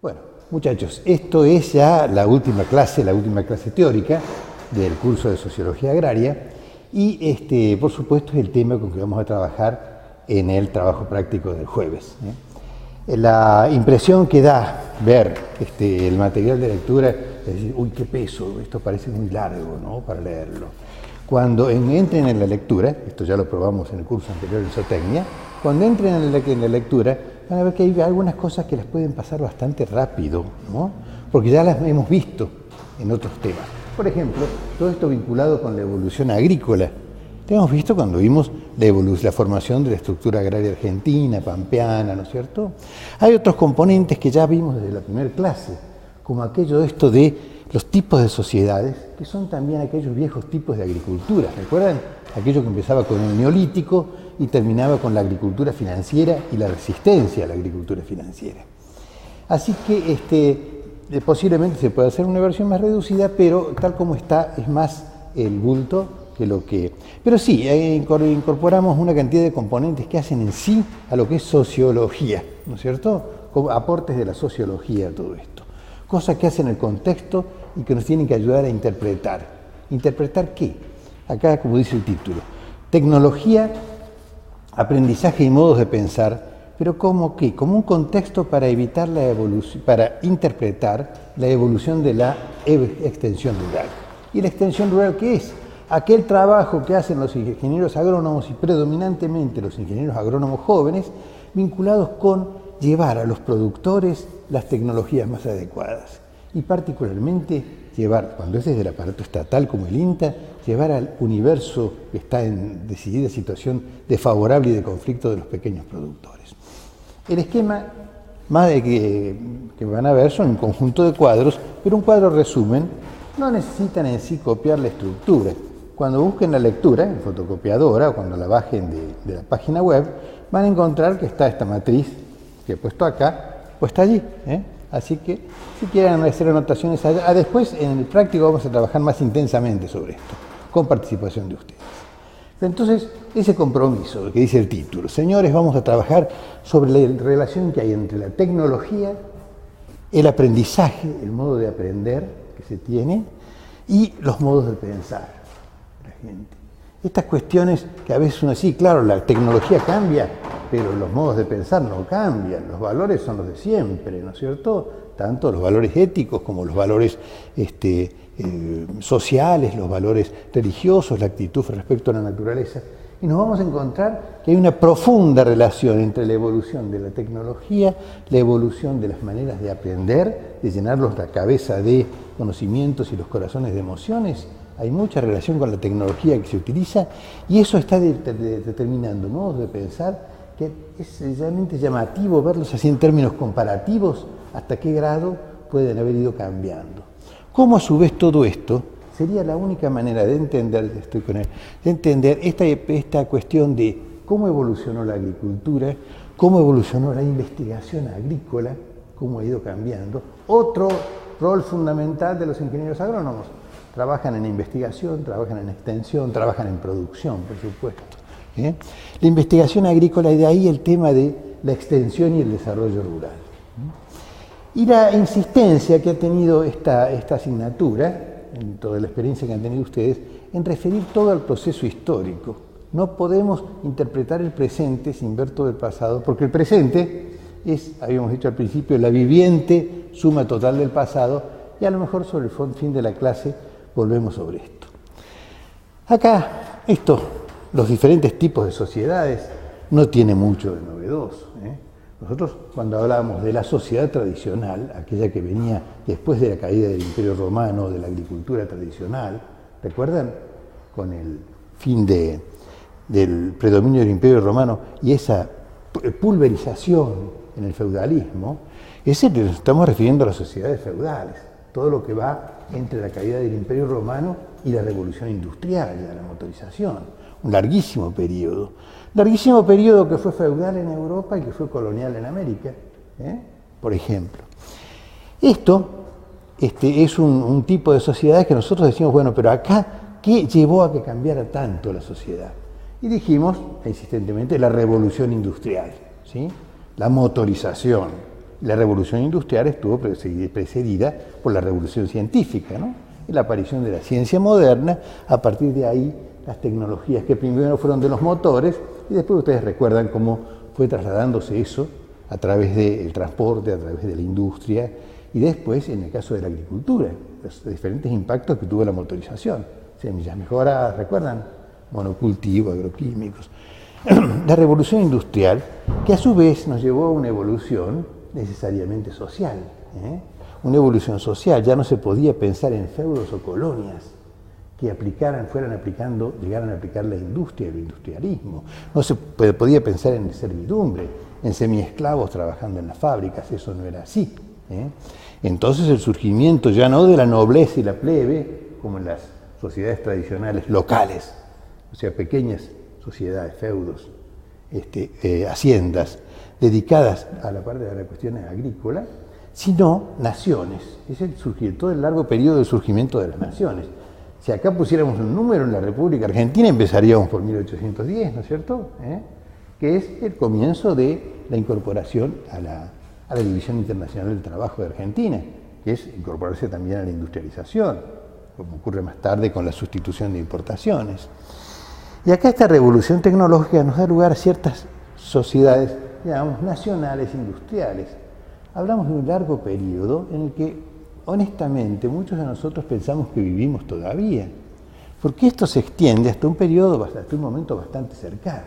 Bueno, muchachos, esto es ya la última clase teórica del curso de Sociología Agraria y por supuesto es el tema con que vamos a trabajar en el trabajo práctico del jueves. La impresión que da ver el material de lectura es decir, uy, qué peso, esto parece muy largo, ¿no?, para leerlo. Cuando entren en la lectura, esto ya lo probamos en el curso anterior de zootecnia, cuando entren en la lectura van a ver que hay algunas cosas que les pueden pasar bastante rápido, ¿no?, porque ya las hemos visto en otros temas. Por ejemplo, todo esto vinculado con la evolución agrícola. Lo hemos visto cuando vimos la formación de la estructura agraria argentina, pampeana, ¿no es cierto? Hay otros componentes que ya vimos desde la primera clase, como aquello de los tipos de sociedades, que son también aquellos viejos tipos de agricultura. ¿Recuerdan? Aquello que empezaba con el neolítico y terminaba con la agricultura financiera y la resistencia a la agricultura financiera. Así que posiblemente se pueda hacer una versión más reducida, pero tal como está es más el bulto que lo que... Pero sí, incorporamos una cantidad de componentes que hacen en sí a lo que es sociología, ¿no es cierto? Como aportes de la sociología a todo esto. Cosas que hacen el contexto y que nos tienen que ayudar a interpretar. ¿Interpretar qué? Acá, como dice el título, tecnología, aprendizaje y modos de pensar, pero ¿cómo qué? Como un contexto para evitar la evolución, para interpretar la evolución de la extensión rural. ¿Y la extensión rural qué es? Aquel trabajo que hacen los ingenieros agrónomos y predominantemente los ingenieros agrónomos jóvenes, vinculados con llevar a los productores las tecnologías más adecuadas y particularmente llevar, cuando es desde el aparato estatal como el INTA, llevar al universo que está en decidida situación desfavorable y de conflicto de los pequeños productores. El esquema más de que van a ver son un conjunto de cuadros, pero un cuadro resumen no necesitan en sí copiar la estructura. Cuando busquen la lectura en fotocopiadora o cuando la bajen de la página web, van a encontrar que está esta matriz que he puesto acá, puesta allí. Así que si quieren hacer anotaciones allá, después en el práctico vamos a trabajar más intensamente sobre esto, con participación de ustedes. Entonces, ese compromiso que dice el título, señores, vamos a trabajar sobre la relación que hay entre la tecnología, el aprendizaje, el modo de aprender que se tiene y los modos de pensar de la gente. Estas cuestiones que a veces uno dice, sí, claro, la tecnología cambia, pero los modos de pensar no cambian, los valores son los de siempre, ¿no es cierto? Tanto los valores éticos como los valores sociales, los valores religiosos, la actitud respecto a la naturaleza. Y nos vamos a encontrar que hay una profunda relación entre la evolución de la tecnología, la evolución de las maneras de aprender, de llenarlos la cabeza de conocimientos y los corazones de emociones. Hay mucha relación con la tecnología que se utiliza y eso está determinando modos de pensar que es realmente llamativo verlos así en términos comparativos, hasta qué grado pueden haber ido cambiando. ¿Cómo a su vez todo esto sería la única manera de entender, esta cuestión de cómo evolucionó la agricultura, cómo evolucionó la investigación agrícola, cómo ha ido cambiando? Otro rol fundamental de los ingenieros agrónomos. Trabajan en investigación, trabajan en extensión, trabajan en producción, por supuesto. La investigación agrícola y de ahí el tema de la extensión y el desarrollo rural. Y la insistencia que ha tenido esta asignatura, en toda la experiencia que han tenido ustedes, en referir todo al proceso histórico. No podemos interpretar el presente sin ver todo el pasado, porque el presente es, habíamos dicho al principio, la viviente suma total del pasado, y a lo mejor sobre el fin de la clase volvemos sobre esto. Acá, los diferentes tipos de sociedades, no tiene mucho de novedoso. Nosotros, cuando hablábamos de la sociedad tradicional, aquella que venía después de la caída del Imperio Romano, de la agricultura tradicional, ¿recuerdan? Con el fin del predominio del Imperio Romano y esa pulverización en el feudalismo, nos estamos refiriendo a las sociedades feudales, todo lo que va entre la caída del Imperio Romano y la Revolución Industrial, y la motorización. Un larguísimo periodo que fue feudal en Europa y que fue colonial en América, por ejemplo. Esto es un tipo de sociedad que nosotros decimos, bueno, pero acá, ¿qué llevó a que cambiara tanto la sociedad? Y dijimos, insistentemente, la Revolución Industrial, ¿sí? La motorización, La revolución industrial estuvo precedida por la revolución científica, ¿no? Y la aparición de la ciencia moderna. A partir de ahí, las tecnologías que primero fueron de los motores, y después ustedes recuerdan cómo fue trasladándose eso a través del transporte, a través de la industria, y después, en el caso de la agricultura, los diferentes impactos que tuvo la motorización. Semillas mejoradas, ¿recuerdan? Monocultivo, agroquímicos. La revolución industrial, que a su vez nos llevó a una evolución necesariamente social. Una evolución social, ya no se podía pensar en feudos o colonias que llegaran a aplicar la industria, el industrialismo. No se podía pensar en servidumbre, en semiesclavos trabajando en las fábricas, eso no era así. Entonces el surgimiento ya no de la nobleza y la plebe, como en las sociedades tradicionales locales, o sea, pequeñas sociedades, feudos, haciendas, dedicadas a la parte de las cuestiones agrícolas, sino naciones. Es todo el largo periodo de surgimiento de las naciones. Si acá pusiéramos un número en la República Argentina, empezaríamos por 1810, ¿no es cierto? Que es el comienzo de la incorporación a la División Internacional del Trabajo de Argentina, que es incorporarse también a la industrialización, como ocurre más tarde con la sustitución de importaciones. Y acá esta revolución tecnológica nos da lugar a ciertas sociedades, digamos, nacionales industriales. Hablamos de un largo periodo en el que, honestamente, muchos de nosotros pensamos que vivimos todavía, porque esto se extiende hasta un momento bastante cercano,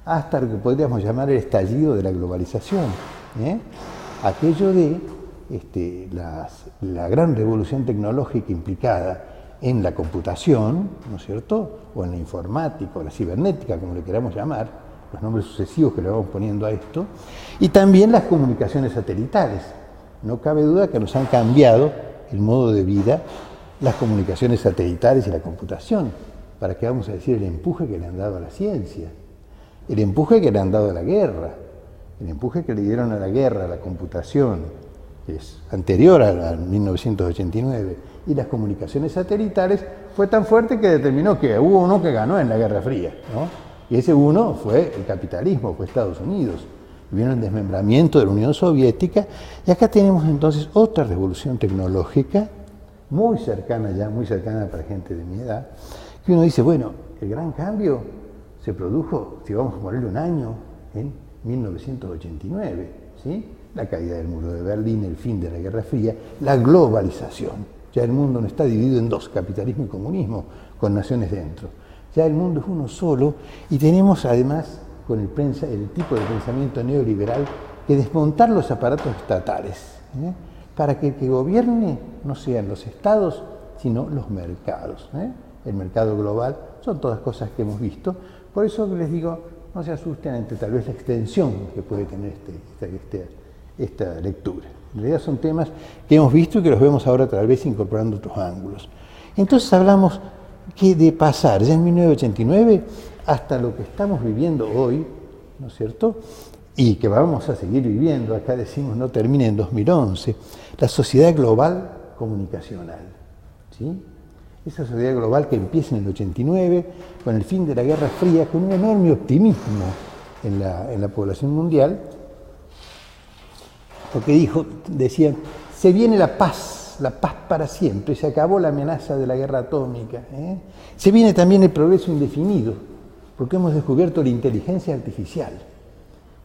hasta lo que podríamos llamar el estallido de la globalización, aquello de la gran revolución tecnológica implicada en la computación, ¿no es cierto?, o en la informática, o la cibernética, como le queramos llamar, los nombres sucesivos que le vamos poniendo a esto, y también las comunicaciones satelitales. No cabe duda que nos han cambiado el modo de vida las comunicaciones satelitales y la computación. ¿Para qué vamos a decir el empuje que le han dado a la ciencia? El empuje que le han dado a la guerra, el empuje que le dieron a la guerra, a la computación, que es anterior a 1989, y las comunicaciones satelitales, fue tan fuerte que determinó que hubo uno que ganó en la Guerra Fría, ¿no? Y ese uno fue el capitalismo, fue Estados Unidos. Vino el desmembramiento de la Unión Soviética, y acá tenemos entonces otra revolución tecnológica, muy cercana para gente de mi edad, que uno dice, bueno, el gran cambio se produjo, si vamos a ponerle un año, en 1989, ¿sí? La caída del muro de Berlín, el fin de la Guerra Fría, la globalización. Ya el mundo no está dividido en dos, capitalismo y comunismo, con naciones dentro. Ya el mundo es uno solo, y tenemos además con el tipo de pensamiento neoliberal que desmontar los aparatos estatales, para que el que gobierne no sean los estados, sino los mercados. El mercado global son todas cosas que hemos visto. Por eso les digo, no se asusten ante tal vez la extensión que puede tener esta lectura. En realidad son temas que hemos visto y que los vemos ahora tal vez incorporando otros ángulos. Entonces hablamos que de pasar ya en 1989 hasta lo que estamos viviendo hoy, ¿no es cierto?, y que vamos a seguir viviendo, acá decimos no termina en 2011, la sociedad global comunicacional, ¿sí? Esa sociedad global que empieza en el 89, con el fin de la Guerra Fría, con un enorme optimismo en la población mundial, porque decían, se viene la paz para siempre, se acabó la amenaza de la guerra atómica, se viene también el progreso indefinido, porque hemos descubierto la inteligencia artificial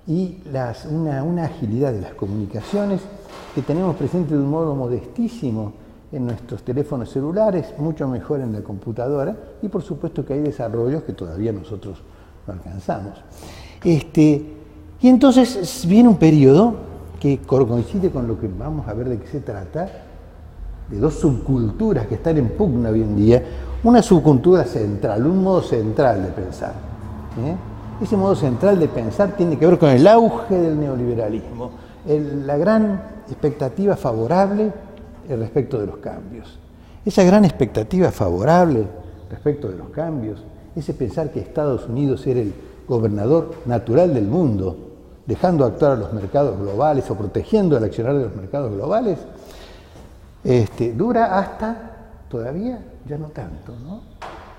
y una agilidad de las comunicaciones que tenemos presente de un modo modestísimo en nuestros teléfonos celulares, mucho mejor en la computadora, y por supuesto que hay desarrollos que todavía nosotros no alcanzamos. Y entonces viene un periodo que coincide con lo que vamos a ver de qué se trata, de dos subculturas que están en pugna hoy en día, una subcultura central, un modo central de pensar. Ese modo central de pensar tiene que ver con el auge del neoliberalismo, la gran expectativa favorable respecto de los cambios. Esa gran expectativa favorable respecto de los cambios, ese pensar que Estados Unidos era el gobernador natural del mundo, dejando actuar a los mercados globales o protegiendo el accionar de los mercados globales, dura hasta, todavía, ya no tanto, ¿no?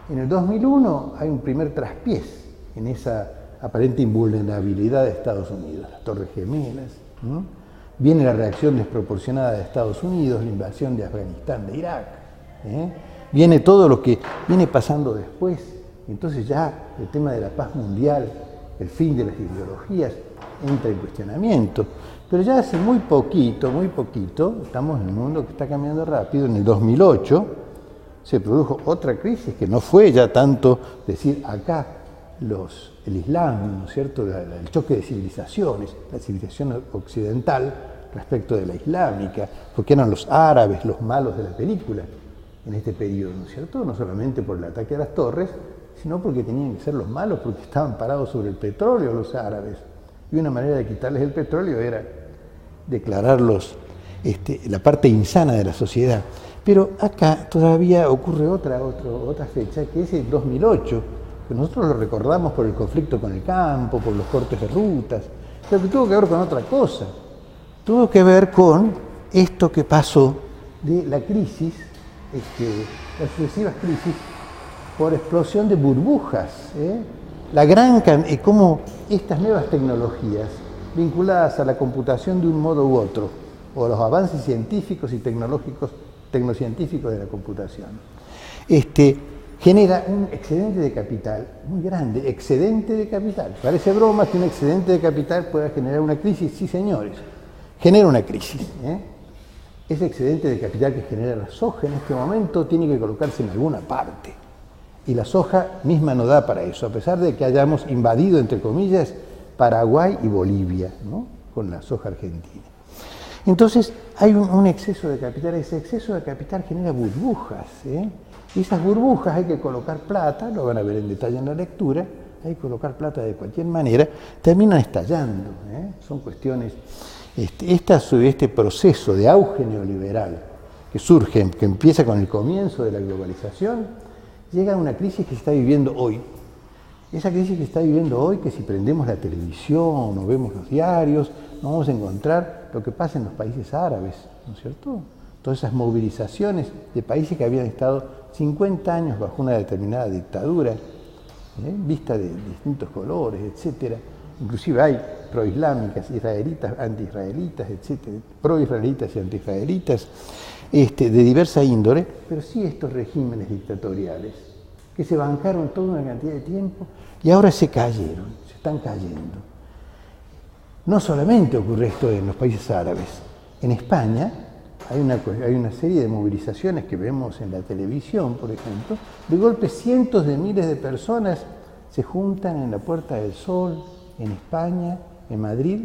En el 2001 hay un primer traspiés en esa aparente invulnerabilidad de Estados Unidos, las Torres Gemelas, ¿no? Viene la reacción desproporcionada de Estados Unidos, la invasión de Afganistán, de Irak. Viene todo lo que viene pasando después. Entonces ya el tema de la paz mundial, el fin de las ideologías, entra en cuestionamiento. Pero ya hace muy poquito, estamos en un mundo que está cambiando rápido. En el 2008 se produjo otra crisis que no fue ya tanto decir acá el Islam, ¿no es cierto?, el choque de civilizaciones, la civilización occidental respecto de la islámica, porque eran los árabes los malos de la película en este periodo, ¿no es cierto?, no solamente por el ataque a las torres, sino porque tenían que ser los malos, porque estaban parados sobre el petróleo los árabes, y una manera de quitarles el petróleo era declararlos la parte insana de la sociedad. Pero acá todavía ocurre otra fecha, que es el 2008, que nosotros lo recordamos por el conflicto con el campo, por los cortes de rutas, pero que tuvo que ver con otra cosa. Tuvo que ver con esto que pasó de la crisis, las sucesivas crisis por explosión de burbujas, cómo estas nuevas tecnologías vinculadas a la computación de un modo u otro, o a los avances científicos y tecnocientíficos de la computación, genera un excedente de capital muy grande, excedente de capital. Parece broma que un excedente de capital pueda generar una crisis, sí señores, genera una crisis. Ese excedente de capital que genera la soja en este momento tiene que colocarse en alguna parte. Y la soja misma no da para eso, a pesar de que hayamos invadido, entre comillas, Paraguay y Bolivia, ¿no?, con la soja argentina. Entonces hay un exceso de capital, ese exceso de capital genera burbujas. Y esas burbujas hay que colocar plata, lo van a ver en detalle en la lectura, hay que colocar plata de cualquier manera, terminan estallando. Son cuestiones, este proceso de auge neoliberal que surge, que empieza con el comienzo de la globalización, llega a una crisis que se está viviendo hoy. Esa crisis que está viviendo hoy, que si prendemos la televisión o vemos los diarios, nos vamos a encontrar lo que pasa en los países árabes, ¿no es cierto? Todas esas movilizaciones de países que habían estado 50 años bajo una determinada dictadura, vista de distintos colores, etcétera. Inclusive hay proislámicas, israelitas, anti-israelitas, etcétera, pro-israelitas y anti-israelitas, de diversa índole, pero sí estos regímenes dictatoriales que se bancaron toda una cantidad de tiempo y ahora se están cayendo. No solamente ocurre esto en los países árabes. En España hay una serie de movilizaciones que vemos en la televisión, por ejemplo. De golpe cientos de miles de personas se juntan en la Puerta del Sol, en España, en Madrid,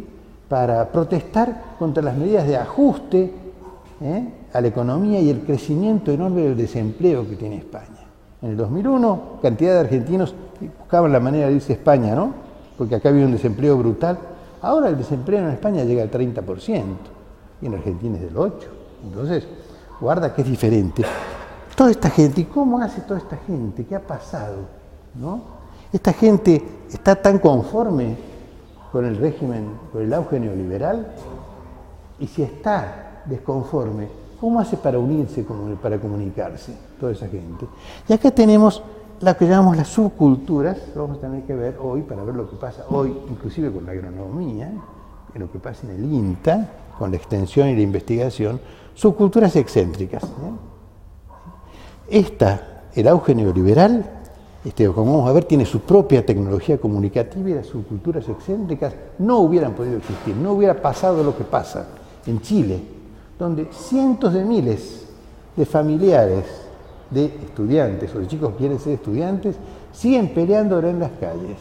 para protestar contra las medidas de ajuste a la economía y el crecimiento enorme del desempleo que tiene España. En el 2001, cantidad de argentinos buscaban la manera de irse a España, ¿no?, porque acá había un desempleo brutal. Ahora el desempleo en España llega al 30% y en Argentina es del 8%. Entonces, guarda que es diferente. Toda esta gente, ¿y cómo hace toda esta gente? ¿Qué ha pasado? ¿No? Esta gente está tan conforme con el régimen, con el auge neoliberal, y si está desconforme, ¿cómo hace para unirse, para comunicarse, toda esa gente? Y acá tenemos lo que llamamos las subculturas, lo vamos a tener que ver hoy para ver lo que pasa hoy, inclusive con la agronomía, en lo que pasa en el INTA, con la extensión y la investigación, subculturas excéntricas. El auge neoliberal, como vamos a ver, tiene su propia tecnología comunicativa y las subculturas excéntricas no hubieran podido existir, no hubiera pasado lo que pasa en Chile, donde cientos de miles de familiares de estudiantes o de chicos que quieren ser estudiantes siguen peleando ahora en las calles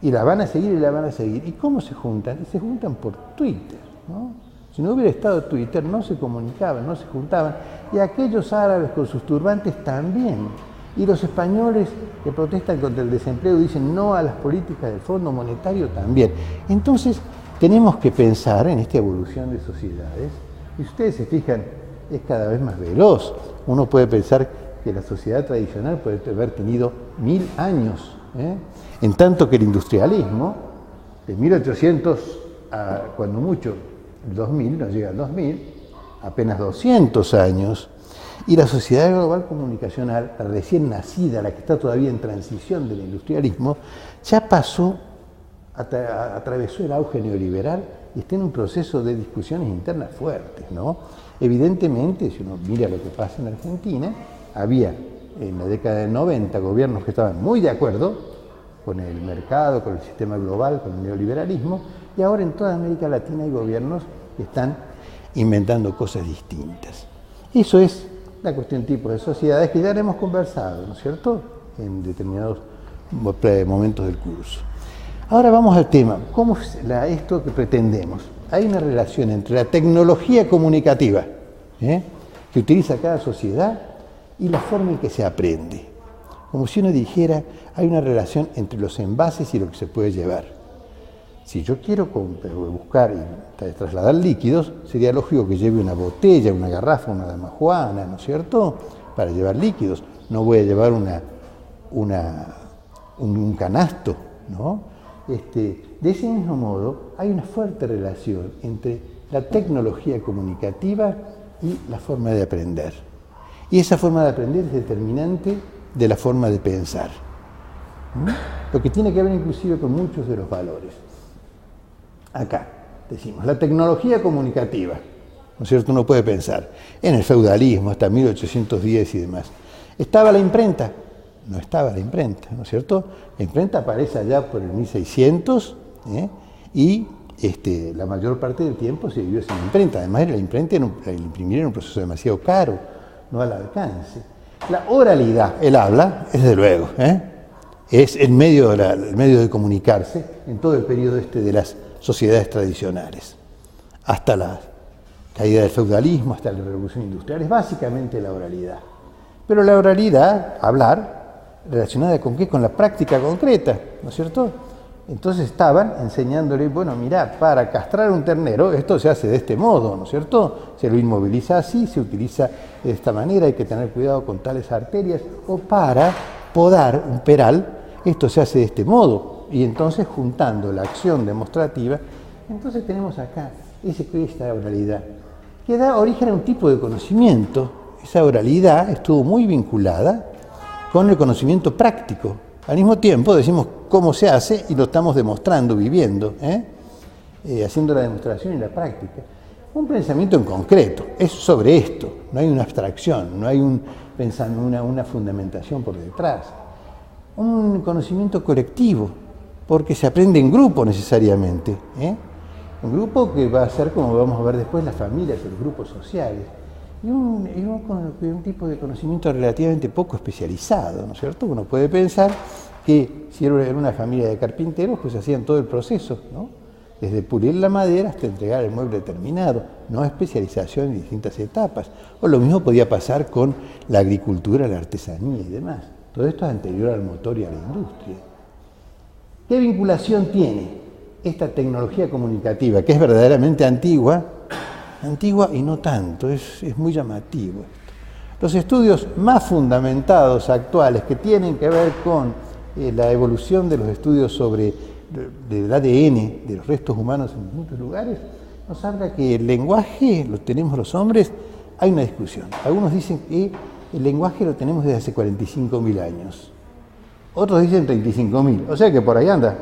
y la van a seguir y la van a seguir. ¿Y cómo se juntan? Se juntan por Twitter, ¿no? Si no hubiera estado Twitter no se comunicaban, no se juntaban, y aquellos árabes con sus turbantes también, y los españoles que protestan contra el desempleo dicen no a las políticas del Fondo Monetario también. Entonces tenemos que pensar en esta evolución de sociedades. Y si ustedes se fijan, es cada vez más veloz. Uno puede pensar que la sociedad tradicional puede haber tenido 1000 años, en tanto que el industrialismo, de 1800 a, cuando mucho, el 2000, no llega al 2000, apenas 200 años, y la sociedad global comunicacional, la recién nacida, la que está todavía en transición del industrialismo, ya pasó, atravesó el auge neoliberal y está en un proceso de discusiones internas fuertes, ¿no? Evidentemente, si uno mira lo que pasa en Argentina, había en la década del 90 gobiernos que estaban muy de acuerdo con el mercado, con el sistema global, con el neoliberalismo, y ahora en toda América Latina hay gobiernos que están inventando cosas distintas. Eso es la cuestión tipo de sociedades que ya hemos conversado, ¿no es cierto?, en determinados momentos del curso. Ahora vamos al tema, ¿cómo es esto que pretendemos? Hay una relación entre la tecnología comunicativa que utiliza cada sociedad y la forma en que se aprende. Como si uno dijera, hay una relación entre los envases y lo que se puede llevar. Si yo quiero buscar y trasladar líquidos, sería lógico que lleve una botella, una garrafa, una damajuana, ¿no es cierto?, para llevar líquidos. No voy a llevar un canasto, ¿no? De ese mismo modo, hay una fuerte relación entre la tecnología comunicativa y la forma de aprender. Y esa forma de aprender es determinante de la forma de pensar, lo que tiene que ver inclusive con muchos de los valores. Acá decimos, la tecnología comunicativa, ¿no es cierto? Uno puede pensar en el feudalismo hasta 1810 y demás. ¿Estaba la imprenta? No estaba la imprenta, ¿no es cierto? La imprenta aparece allá por el 1600 y la mayor parte del tiempo se vivió sin imprenta. Además, la imprenta, el imprimir era un proceso demasiado caro, no al alcance. La oralidad, el habla, desde luego, es el medio de comunicarse en todo el periodo de las sociedades tradicionales, hasta la caída del feudalismo, hasta la revolución industrial, es básicamente la oralidad. Pero la oralidad, hablar, relacionada con qué, con la práctica concreta, ¿no es cierto? Entonces estaban enseñándole, bueno, mirá, para castrar un ternero, esto se hace de este modo, ¿no es cierto? Se lo inmoviliza así, se utiliza de esta manera, hay que tener cuidado con tales arterias, o para podar un peral, esto se hace de este modo. Y entonces, juntando la acción demostrativa, entonces tenemos acá esta oralidad, que da origen a un tipo de conocimiento. Esa oralidad estuvo muy vinculada con el conocimiento práctico. Al mismo tiempo decimos cómo se hace y lo estamos demostrando, viviendo, haciendo la demostración y la práctica. Un pensamiento en concreto, es sobre esto, no hay una abstracción, no hay una fundamentación por detrás. Un conocimiento colectivo, porque se aprende en grupo necesariamente. Un grupo que va a ser, como vamos a ver después, las familias, los grupos sociales. Y un tipo de conocimiento relativamente poco especializado, ¿no es cierto? Uno puede pensar que si era una familia de carpinteros, pues hacían todo el proceso, ¿no? Desde pulir la madera hasta entregar el mueble terminado, no especialización en distintas etapas. O lo mismo podía pasar con la agricultura, la artesanía y demás. Todo esto es anterior al motor y a la industria. ¿Qué vinculación tiene esta tecnología comunicativa, que es verdaderamente antigua y no tanto, es muy llamativo esto? Los estudios más fundamentados actuales que tienen que ver con la evolución de los estudios sobre el ADN de los restos humanos en muchos lugares, nos habla que el lenguaje lo tenemos los hombres, hay una discusión. Algunos dicen que el lenguaje lo tenemos desde hace 45.000 años. Otros dicen 35.000, o sea que por ahí anda,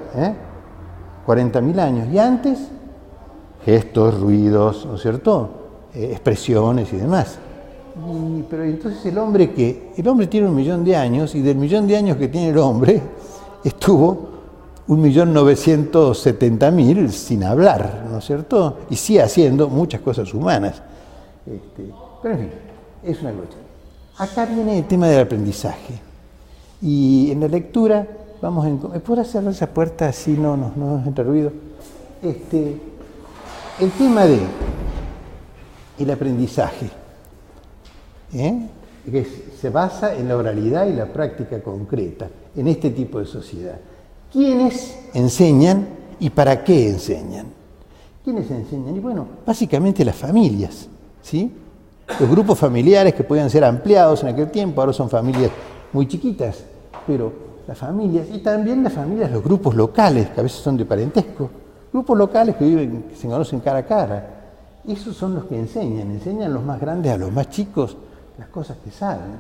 40.000 años. Y antes, gestos, ruidos, ¿no es cierto?, expresiones y demás. Pero entonces el hombre tiene 1.000.000 de años, y del 1.000.000 de años que tiene el hombre, estuvo 1.970.000 sin hablar, ¿no es cierto? Y sí haciendo muchas cosas humanas. Pero en fin, es una cuestión. Acá viene el tema del aprendizaje. Y en la lectura vamos a... ¿Puedo cerrar esa puerta así no nos entra ruido? El tema de el aprendizaje, que se basa en la oralidad y la práctica concreta, en este tipo de sociedad. ¿Quiénes enseñan y para qué enseñan? ¿Quiénes enseñan? Y bueno, básicamente las familias, ¿sí? Los grupos familiares que podían ser ampliados en aquel tiempo, ahora son familias muy chiquitas, pero las familias, y también las familias, los grupos locales, que a veces son de parentesco, grupos locales que se conocen cara a cara. Esos son los que enseñan los más grandes a los más chicos las cosas que saben.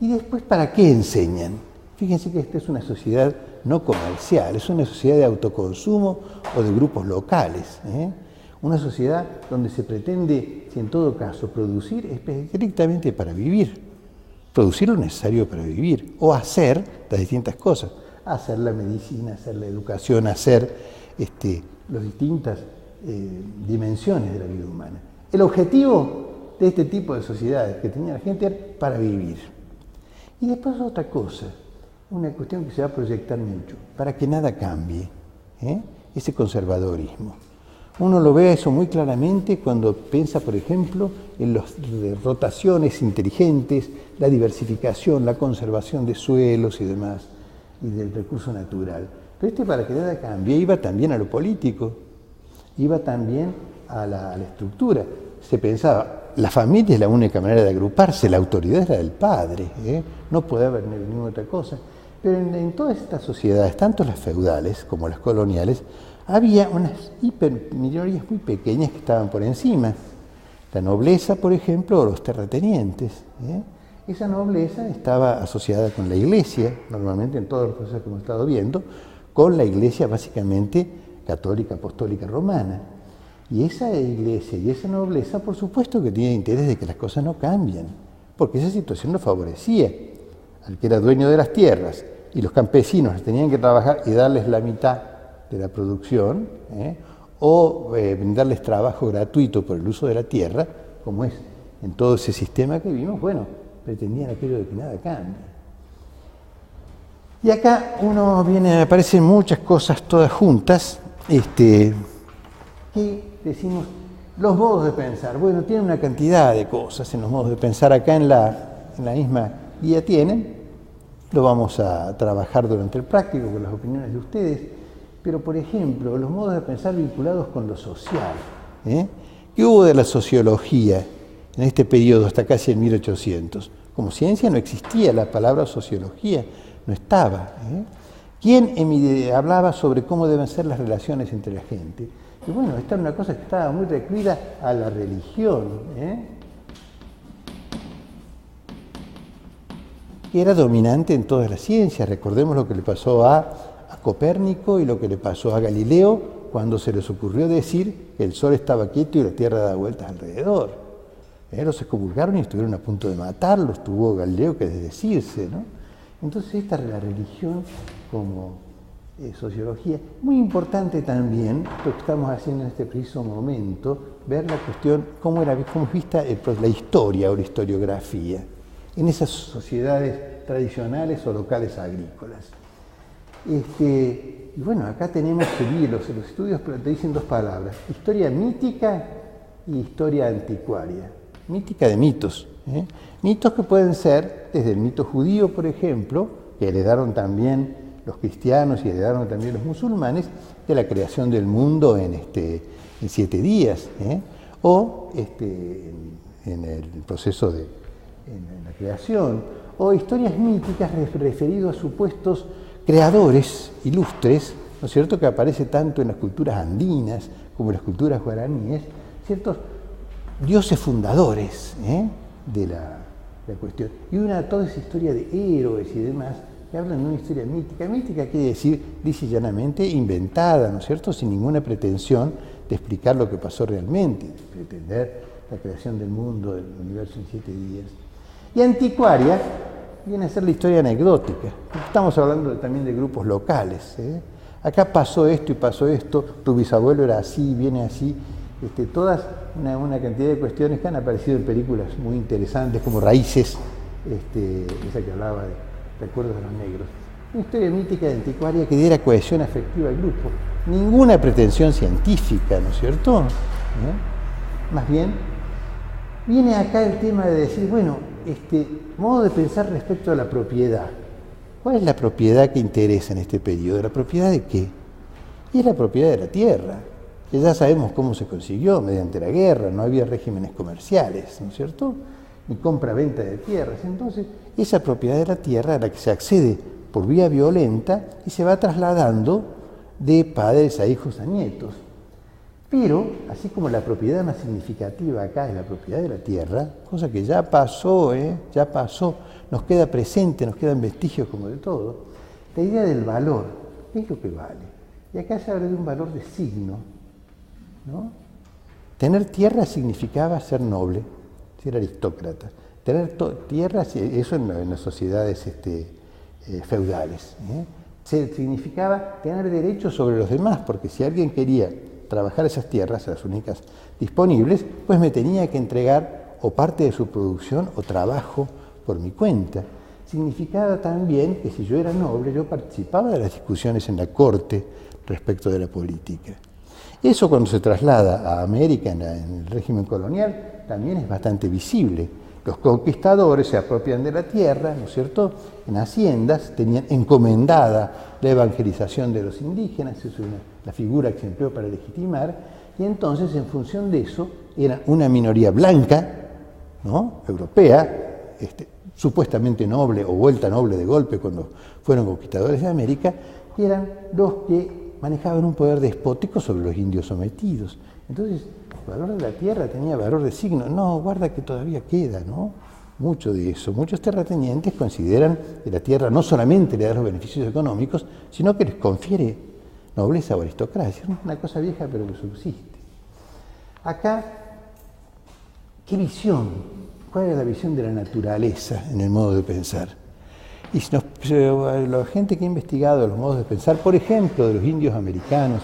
Y después, ¿para qué enseñan? Fíjense que esta es una sociedad no comercial, es una sociedad de autoconsumo o de grupos locales. Una sociedad donde se pretende, si en todo caso, producir estrictamente para vivir, producir lo necesario para vivir, o hacer las distintas cosas, hacer la medicina, hacer la educación, hacer las distintas dimensiones de la vida humana. El objetivo de este tipo de sociedades que tenía la gente era para vivir. Y después otra cosa, una cuestión que se va a proyectar mucho, para que nada cambie, ese conservadorismo. Uno lo ve eso muy claramente cuando piensa, por ejemplo, en las rotaciones inteligentes, la diversificación, la conservación de suelos y demás, y del recurso natural. Pero para que nada cambie, iba también a lo político, iba también a la estructura. Se pensaba, la familia es la única manera de agruparse, la autoridad era del padre, no puede haber ninguna otra cosa. Pero en todas estas sociedades, tanto las feudales como las coloniales, había unas hiperminorías muy pequeñas que estaban por encima. La nobleza, por ejemplo, o los terratenientes. Esa nobleza estaba asociada con la iglesia, normalmente en todos los procesos que hemos estado viendo, con la iglesia básicamente católica, apostólica, romana. Y esa iglesia y esa nobleza, por supuesto que tiene interés de que las cosas no cambien, porque esa situación lo favorecía. Al que era dueño de las tierras y los campesinos tenían que trabajar y darles la mitad de la producción, o brindarles trabajo gratuito por el uso de la tierra, como es en todo ese sistema que vimos, bueno, pretendían aquello de que nada cambie. Y acá aparecen muchas cosas todas juntas, que decimos, los modos de pensar. Bueno, tienen una cantidad de cosas en los modos de pensar, acá en la misma guía tienen, lo vamos a trabajar durante el práctico con las opiniones de ustedes, pero por ejemplo, los modos de pensar vinculados con lo social. ¿Qué hubo de la sociología en este periodo hasta casi el 1800? Como ciencia no existía, la palabra sociología no estaba. ¿Quién hablaba sobre cómo deben ser las relaciones entre la gente? Y bueno, esta era una cosa que estaba muy recluida a la religión, que era dominante en todas las ciencias. Recordemos lo que le pasó a Copérnico y lo que le pasó a Galileo cuando se les ocurrió decir que el Sol estaba quieto y la Tierra da vueltas alrededor. Los excomulgaron y estuvieron a punto de matarlos, tuvo Galileo que desdecirse, ¿no? Entonces esta es la religión como sociología. Muy importante también, lo que estamos haciendo en este preciso momento, ver la cuestión, cómo es vista la historia o la historiografía en esas sociedades tradicionales o locales agrícolas. Y bueno, acá tenemos que los estudios te dicen dos palabras, historia mítica y historia anticuaria. Mítica de mitos. Mitos que pueden ser desde el mito judío, por ejemplo, que heredaron también los cristianos y heredaron también los musulmanes, de la creación del mundo en 7 días, o en el proceso de en la creación, o historias míticas referidas a supuestos creadores ilustres, ¿no es cierto?, que aparece tanto en las culturas andinas como en las culturas guaraníes, ciertos dioses fundadores de la cuestión. Y toda esa historia de héroes y demás, que hablan de una historia mítica. Mítica quiere decir, dice llanamente, inventada, ¿no es cierto?, sin ninguna pretensión de explicar lo que pasó realmente, de pretender la creación del mundo, del universo en 7 días. Y anticuaria viene a ser la historia anecdótica. Estamos hablando también de grupos locales. Acá pasó esto y pasó esto, tu bisabuelo era así, viene así. Todas una cantidad de cuestiones que han aparecido en películas muy interesantes como Raíces, esa que hablaba de Recuerdos de los Negros. Una historia mítica y anticuaria que diera cohesión afectiva al grupo. Ninguna pretensión científica, ¿no es cierto? Más bien, viene acá el tema de decir, bueno, modo de pensar respecto a la propiedad. ¿Cuál es la propiedad que interesa en este periodo? ¿La propiedad de qué? Y es la propiedad de la tierra, que ya sabemos cómo se consiguió mediante la guerra, no había regímenes comerciales, ¿no es cierto?, ni compra-venta de tierras. Entonces, esa propiedad de la tierra a la que se accede por vía violenta y se va trasladando de padres a hijos a nietos. Pero, así como la propiedad más significativa acá es la propiedad de la tierra, cosa que ya pasó, nos queda presente, nos quedan vestigios como de todo, la idea del valor, ¿qué es lo que vale? Y acá se habla de un valor de signo, ¿no? Tener tierra significaba ser noble, ser aristócrata. Tener tierra, eso en las sociedades feudales. Significaba tener derechos sobre los demás, porque si alguien quería trabajar esas tierras, las únicas disponibles, pues me tenía que entregar o parte de su producción o trabajo por mi cuenta. Significaba también que si yo era noble, yo participaba de las discusiones en la corte respecto de la política. Eso cuando se traslada a América en el régimen colonial también es bastante visible. Los conquistadores se apropian de la tierra, ¿no es cierto?, en haciendas, tenían encomendada la evangelización de los indígenas, esa es la figura que se empleó para legitimar, y entonces en función de eso era una minoría blanca, ¿no?, europea, supuestamente noble o vuelta noble de golpe cuando fueron conquistadores de América, que eran los que manejaban un poder despótico sobre los indios sometidos. Entonces, el valor de la tierra tenía valor de signo. No, guarda que todavía queda, ¿no?, mucho de eso. Muchos terratenientes consideran que la tierra no solamente le da los beneficios económicos, sino que les confiere nobleza o aristocracia. Es una cosa vieja pero que subsiste. Acá, ¿qué visión? ¿Cuál es la visión de la naturaleza en el modo de pensar? Y si la gente que ha investigado los modos de pensar, por ejemplo, de los indios americanos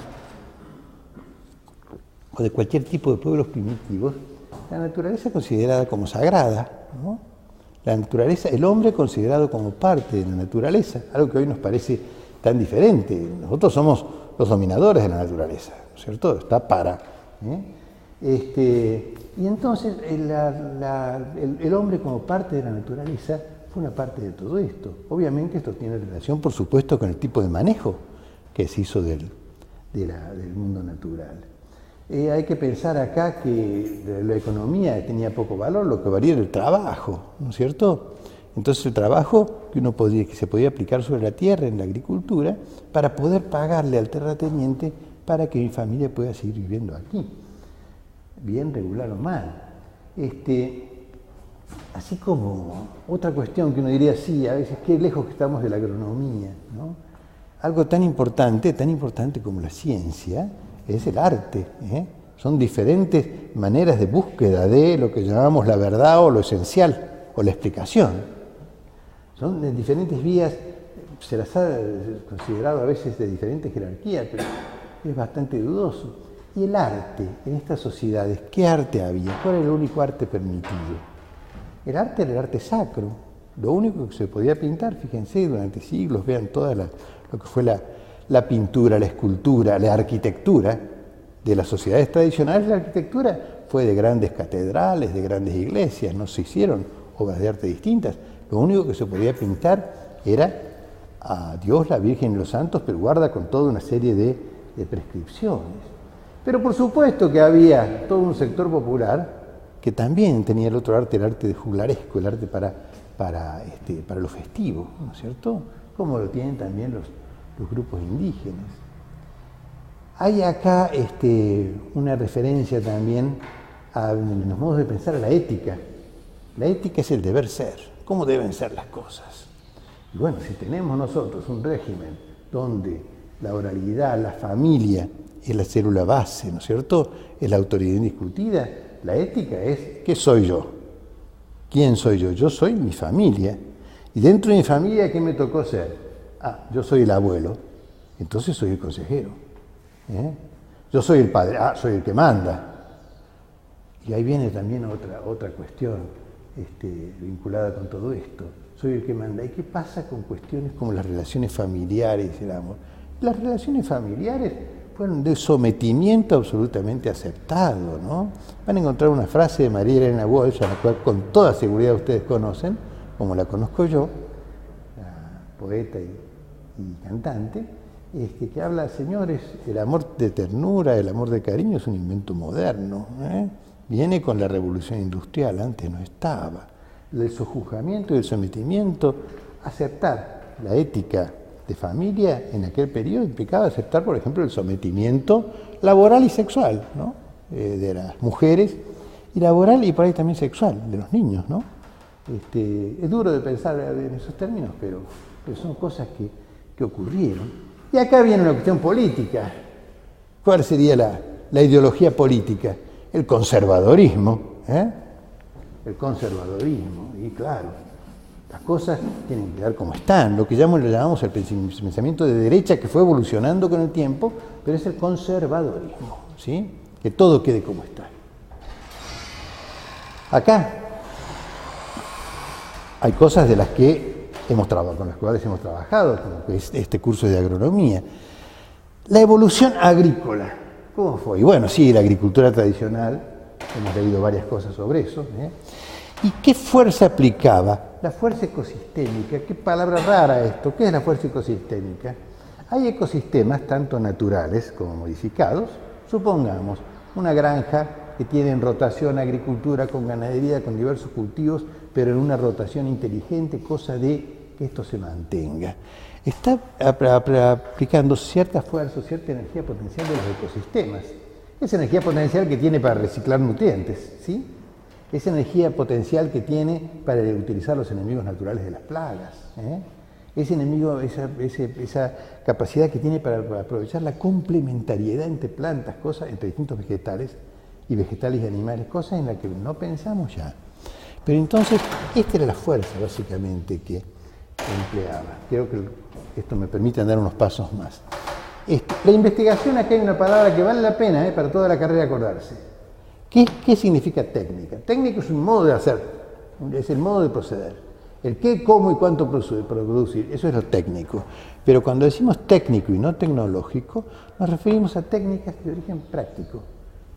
o de cualquier tipo de pueblos primitivos, la naturaleza es considerada como sagrada, ¿no? La naturaleza, el hombre considerado como parte de la naturaleza, algo que hoy nos parece tan diferente. Nosotros somos los dominadores de la naturaleza, ¿no es cierto? Está para. Y entonces el hombre como parte de la naturaleza fue una parte de todo esto. Obviamente esto tiene relación, por supuesto, con el tipo de manejo que se hizo del mundo natural. Hay que pensar acá que la economía tenía poco valor, lo que valía era el trabajo, ¿no es cierto? Entonces el trabajo que se podía aplicar sobre la tierra en la agricultura para poder pagarle al terrateniente para que mi familia pueda seguir viviendo aquí, bien, regular o mal. Así como otra cuestión que uno diría, sí, a veces qué lejos que estamos de la agronomía, ¿no? Algo tan importante como la ciencia, es el arte, Son diferentes maneras de búsqueda de lo que llamamos la verdad o lo esencial, o la explicación. Son de diferentes vías, se las ha considerado a veces de diferentes jerarquías, pero es bastante dudoso. Y el arte, en estas sociedades, ¿qué arte había? ¿Cuál era el único arte permitido? El arte era el arte sacro. Lo único que se podía pintar, fíjense, durante siglos, vean toda lo que fue la pintura, la escultura, la arquitectura de las sociedades tradicionales. La arquitectura fue de grandes catedrales, de grandes iglesias, no se hicieron obras de arte distintas. Lo único que se podía pintar era a Dios, la Virgen y los santos, pero guarda con toda una serie de prescripciones. Pero por supuesto que había todo un sector popular que también tenía el otro arte, el arte de juglaresco, el arte para lo festivo, ¿no es cierto? Como lo tienen también los grupos indígenas. Hay acá una referencia también en los modos de pensar a la ética. La ética es el deber ser, cómo deben ser las cosas. Y bueno, si tenemos nosotros un régimen donde la oralidad, la familia es la célula base, ¿no es cierto? Es la autoridad indiscutida. La ética es, ¿qué soy yo? ¿Quién soy yo? Yo soy mi familia. Y dentro de mi familia, ¿qué me tocó ser? Yo soy el abuelo, entonces soy el consejero. Yo soy el padre, soy el que manda. Y ahí viene también otra cuestión vinculada con todo esto. Soy el que manda. ¿Y qué pasa con cuestiones como las relaciones familiares y el amor? Las relaciones familiares fueron de sometimiento absolutamente aceptado, ¿no? Van a encontrar una frase de María Elena Walsh, a la cual con toda seguridad ustedes conocen, como la conozco yo, la poeta y cantante, que habla, señores, el amor de ternura, el amor de cariño es un invento moderno, Viene con la revolución industrial, antes no estaba. El sojuzgamiento y el sometimiento, aceptar la ética de familia en aquel periodo implicaba aceptar, por ejemplo, el sometimiento laboral y sexual, ¿no? De las mujeres, y laboral y por ahí también sexual, de los niños, ¿no? Es duro de pensar en esos términos, pero son cosas que ocurrieron. Y acá viene una cuestión política. ¿Cuál sería la ideología política? el conservadorismo, el conservadorismo, y claro, las cosas tienen que quedar como están, lo que le llamamos el pensamiento de derecha que fue evolucionando con el tiempo, pero es el conservadorismo, ¿sí? Que todo quede como está. Acá hay cosas de las que con las cuales hemos trabajado, como que es este curso de agronomía. La evolución agrícola, ¿cómo fue? Y bueno, sí, la agricultura tradicional, hemos leído varias cosas sobre eso, ¿Y qué fuerza aplicaba? La fuerza ecosistémica. Qué palabra rara esto. ¿Qué es la fuerza ecosistémica? Hay ecosistemas, tanto naturales como modificados. Supongamos una granja que tiene en rotación agricultura con ganadería, con diversos cultivos, pero en una rotación inteligente, cosa de que esto se mantenga. Está aplicando cierta fuerza, cierta energía potencial de los ecosistemas. Esa energía potencial que tiene para reciclar nutrientes, ¿sí? Esa energía potencial que tiene para utilizar los enemigos naturales de las plagas, esa capacidad que tiene para aprovechar la complementariedad entre plantas, cosas, entre distintos vegetales y animales, cosas en las que no pensamos ya. Pero entonces, esta era la fuerza básicamente que empleaba. Creo que esto me permite andar unos pasos más. La investigación, acá hay una palabra que vale la pena para toda la carrera acordarse. ¿Qué significa técnica? Técnica es un modo de hacer, es el modo de proceder. El qué, cómo y cuánto producir, eso es lo técnico. Pero cuando decimos técnico y no tecnológico, nos referimos a técnicas de origen práctico,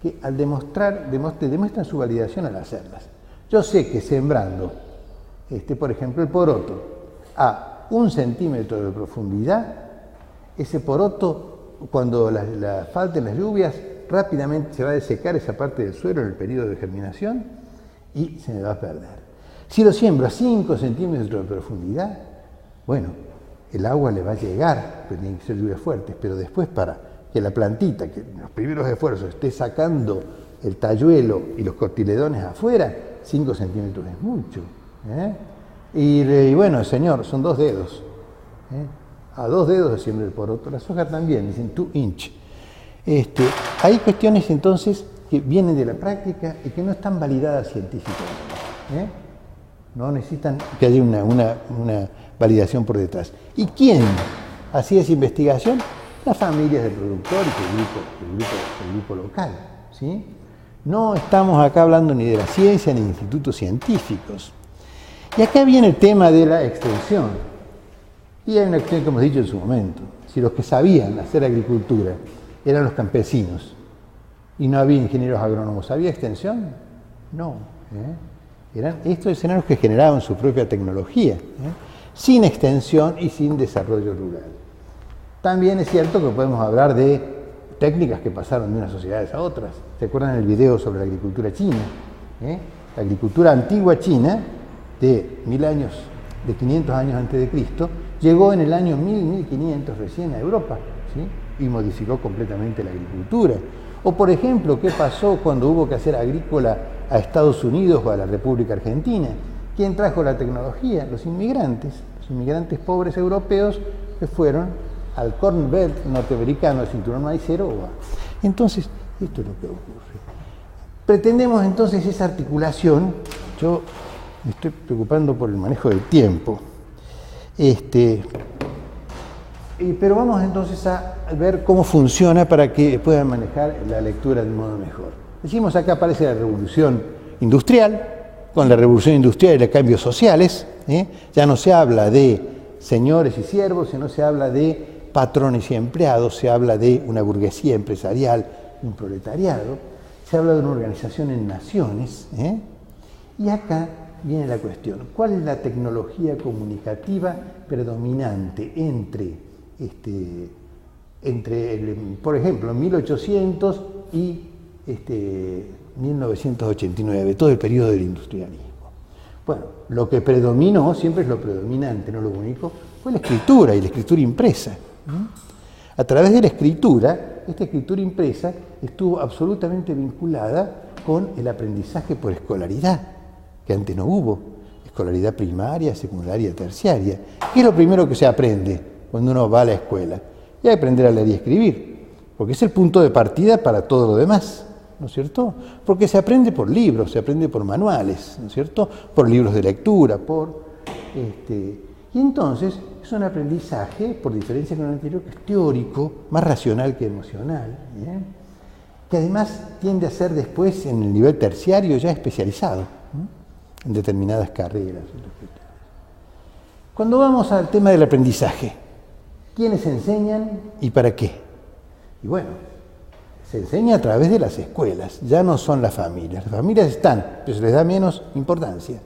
que al demuestran su validación al hacerlas. Yo sé que sembrando, por ejemplo, el poroto a 1 centímetro de profundidad, ese poroto, cuando falten las lluvias, rápidamente se va a desecar esa parte del suelo en el periodo de germinación y se me va a perder. Si lo siembro a 5 centímetros de profundidad, bueno, el agua le va a llegar, pero tienen que ser lluvias fuertes, pero después para que la plantita, que en los primeros esfuerzos esté sacando el talluelo y los cotiledones afuera, 5 centímetros es mucho. Y bueno, señor, son 2 dedos. A 2 dedos se siembra el poroto, la soja también, dicen 2 inch. Hay cuestiones entonces que vienen de la práctica y que no están validadas científicamente. No necesitan que haya una validación por detrás. ¿Y quién hacía esa investigación? Las familias del productor y el grupo local, ¿sí? No estamos acá hablando ni de la ciencia ni de institutos científicos. Y acá viene el tema de la extensión. Y hay una cuestión que hemos dicho en su momento. Si los que sabían hacer agricultura eran los campesinos y no había ingenieros agrónomos, ¿había extensión? No. Eran estos escenarios que generaban su propia tecnología, sin extensión y sin desarrollo rural. También es cierto que podemos hablar de técnicas que pasaron de unas sociedades a otras. ¿Se acuerdan el video sobre la agricultura china? La agricultura antigua china, de 500 años antes de Cristo, llegó en el año 1500 recién a Europa, ¿sí? Y modificó completamente la agricultura. O por ejemplo, ¿qué pasó cuando hubo que hacer agrícola a Estados Unidos o a la República Argentina? ¿Quién trajo la tecnología? Los inmigrantes pobres europeos que fueron al Corn Belt norteamericano, al cinturón maicero. Entonces, esto es lo que ocurre. Pretendemos entonces esa articulación. Yo me estoy preocupando por el manejo del tiempo. Pero vamos entonces a ver cómo funciona para que puedan manejar la lectura de un modo mejor. Decimos acá aparece la revolución industrial. Con la revolución industrial y los cambios sociales, ya no se habla de señores y siervos, sino se habla de patrones y empleados, se habla de una burguesía empresarial, un proletariado, se habla de una organización en naciones, y acá viene la cuestión, ¿cuál es la tecnología comunicativa predominante entre por ejemplo, 1800 y 1989, todo el periodo del industrialismo? Bueno, lo que predominó, siempre es lo predominante, no lo único, fue la escritura y la escritura impresa. A través de la escritura, esta escritura impresa estuvo absolutamente vinculada con el aprendizaje por escolaridad, que antes no hubo, escolaridad primaria, secundaria, terciaria. ¿Qué es lo primero que se aprende cuando uno va a la escuela? Y aprender a leer y escribir, porque es el punto de partida para todo lo demás. ¿no es cierto? Porque se aprende por libros, se aprende por manuales, ¿no es cierto? Por libros de lectura, y entonces es un aprendizaje, por diferencia con el anterior, que es teórico, más racional que emocional, que además tiende a ser después, en el nivel terciario, ya especializado, en determinadas carreras. Cuando vamos al tema del aprendizaje, ¿quiénes enseñan y para qué? Y bueno, se enseña a través de las escuelas, ya no son las familias. Las familias están, pero se les da menos importancia.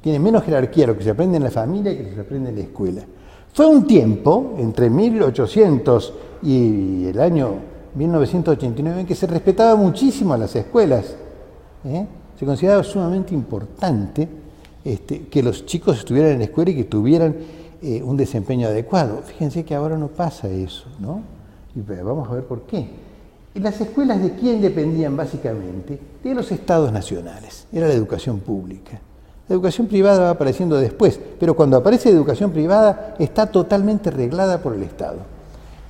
Tiene menos jerarquía lo que se aprende en la familia que lo que se aprende en la escuela. Fue un tiempo, entre 1800 y el año 1989, en que se respetaba muchísimo a las escuelas. Se consideraba sumamente importante que los chicos estuvieran en la escuela y que tuvieran un desempeño adecuado. Fíjense que ahora no pasa eso, ¿no? Y vamos a ver por qué. ¿Y las escuelas de quién dependían básicamente? De los estados nacionales. Era la educación pública. La educación privada va apareciendo después, pero cuando aparece educación privada está totalmente reglada por el Estado.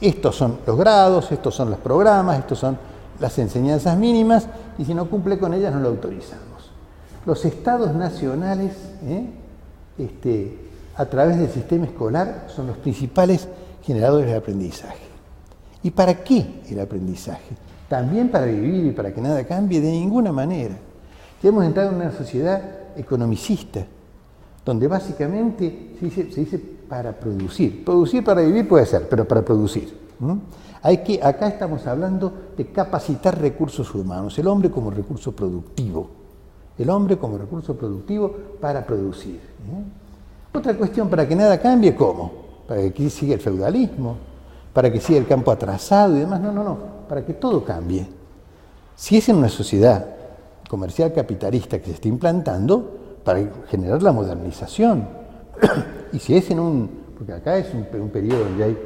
Estos son los grados, estos son los programas, estos son las enseñanzas mínimas, y si no cumple con ellas no lo autorizamos. Los estados nacionales, a través del sistema escolar, son los principales generadores de aprendizaje. ¿Y para qué el aprendizaje? También para vivir y para que nada cambie, de ninguna manera. Hemos entrado en una sociedad economicista, donde básicamente se dice para producir. Producir para vivir puede ser, pero para producir. Acá estamos hablando de capacitar recursos humanos, el hombre como recurso productivo. El hombre como recurso productivo para producir. Otra cuestión, para que nada cambie, ¿cómo? Para que siga el feudalismo, para que siga el campo atrasado y demás. No, para que todo cambie. Si es en una sociedad comercial capitalista que se está implantando, para generar la modernización. Y si es porque acá es un periodo donde hay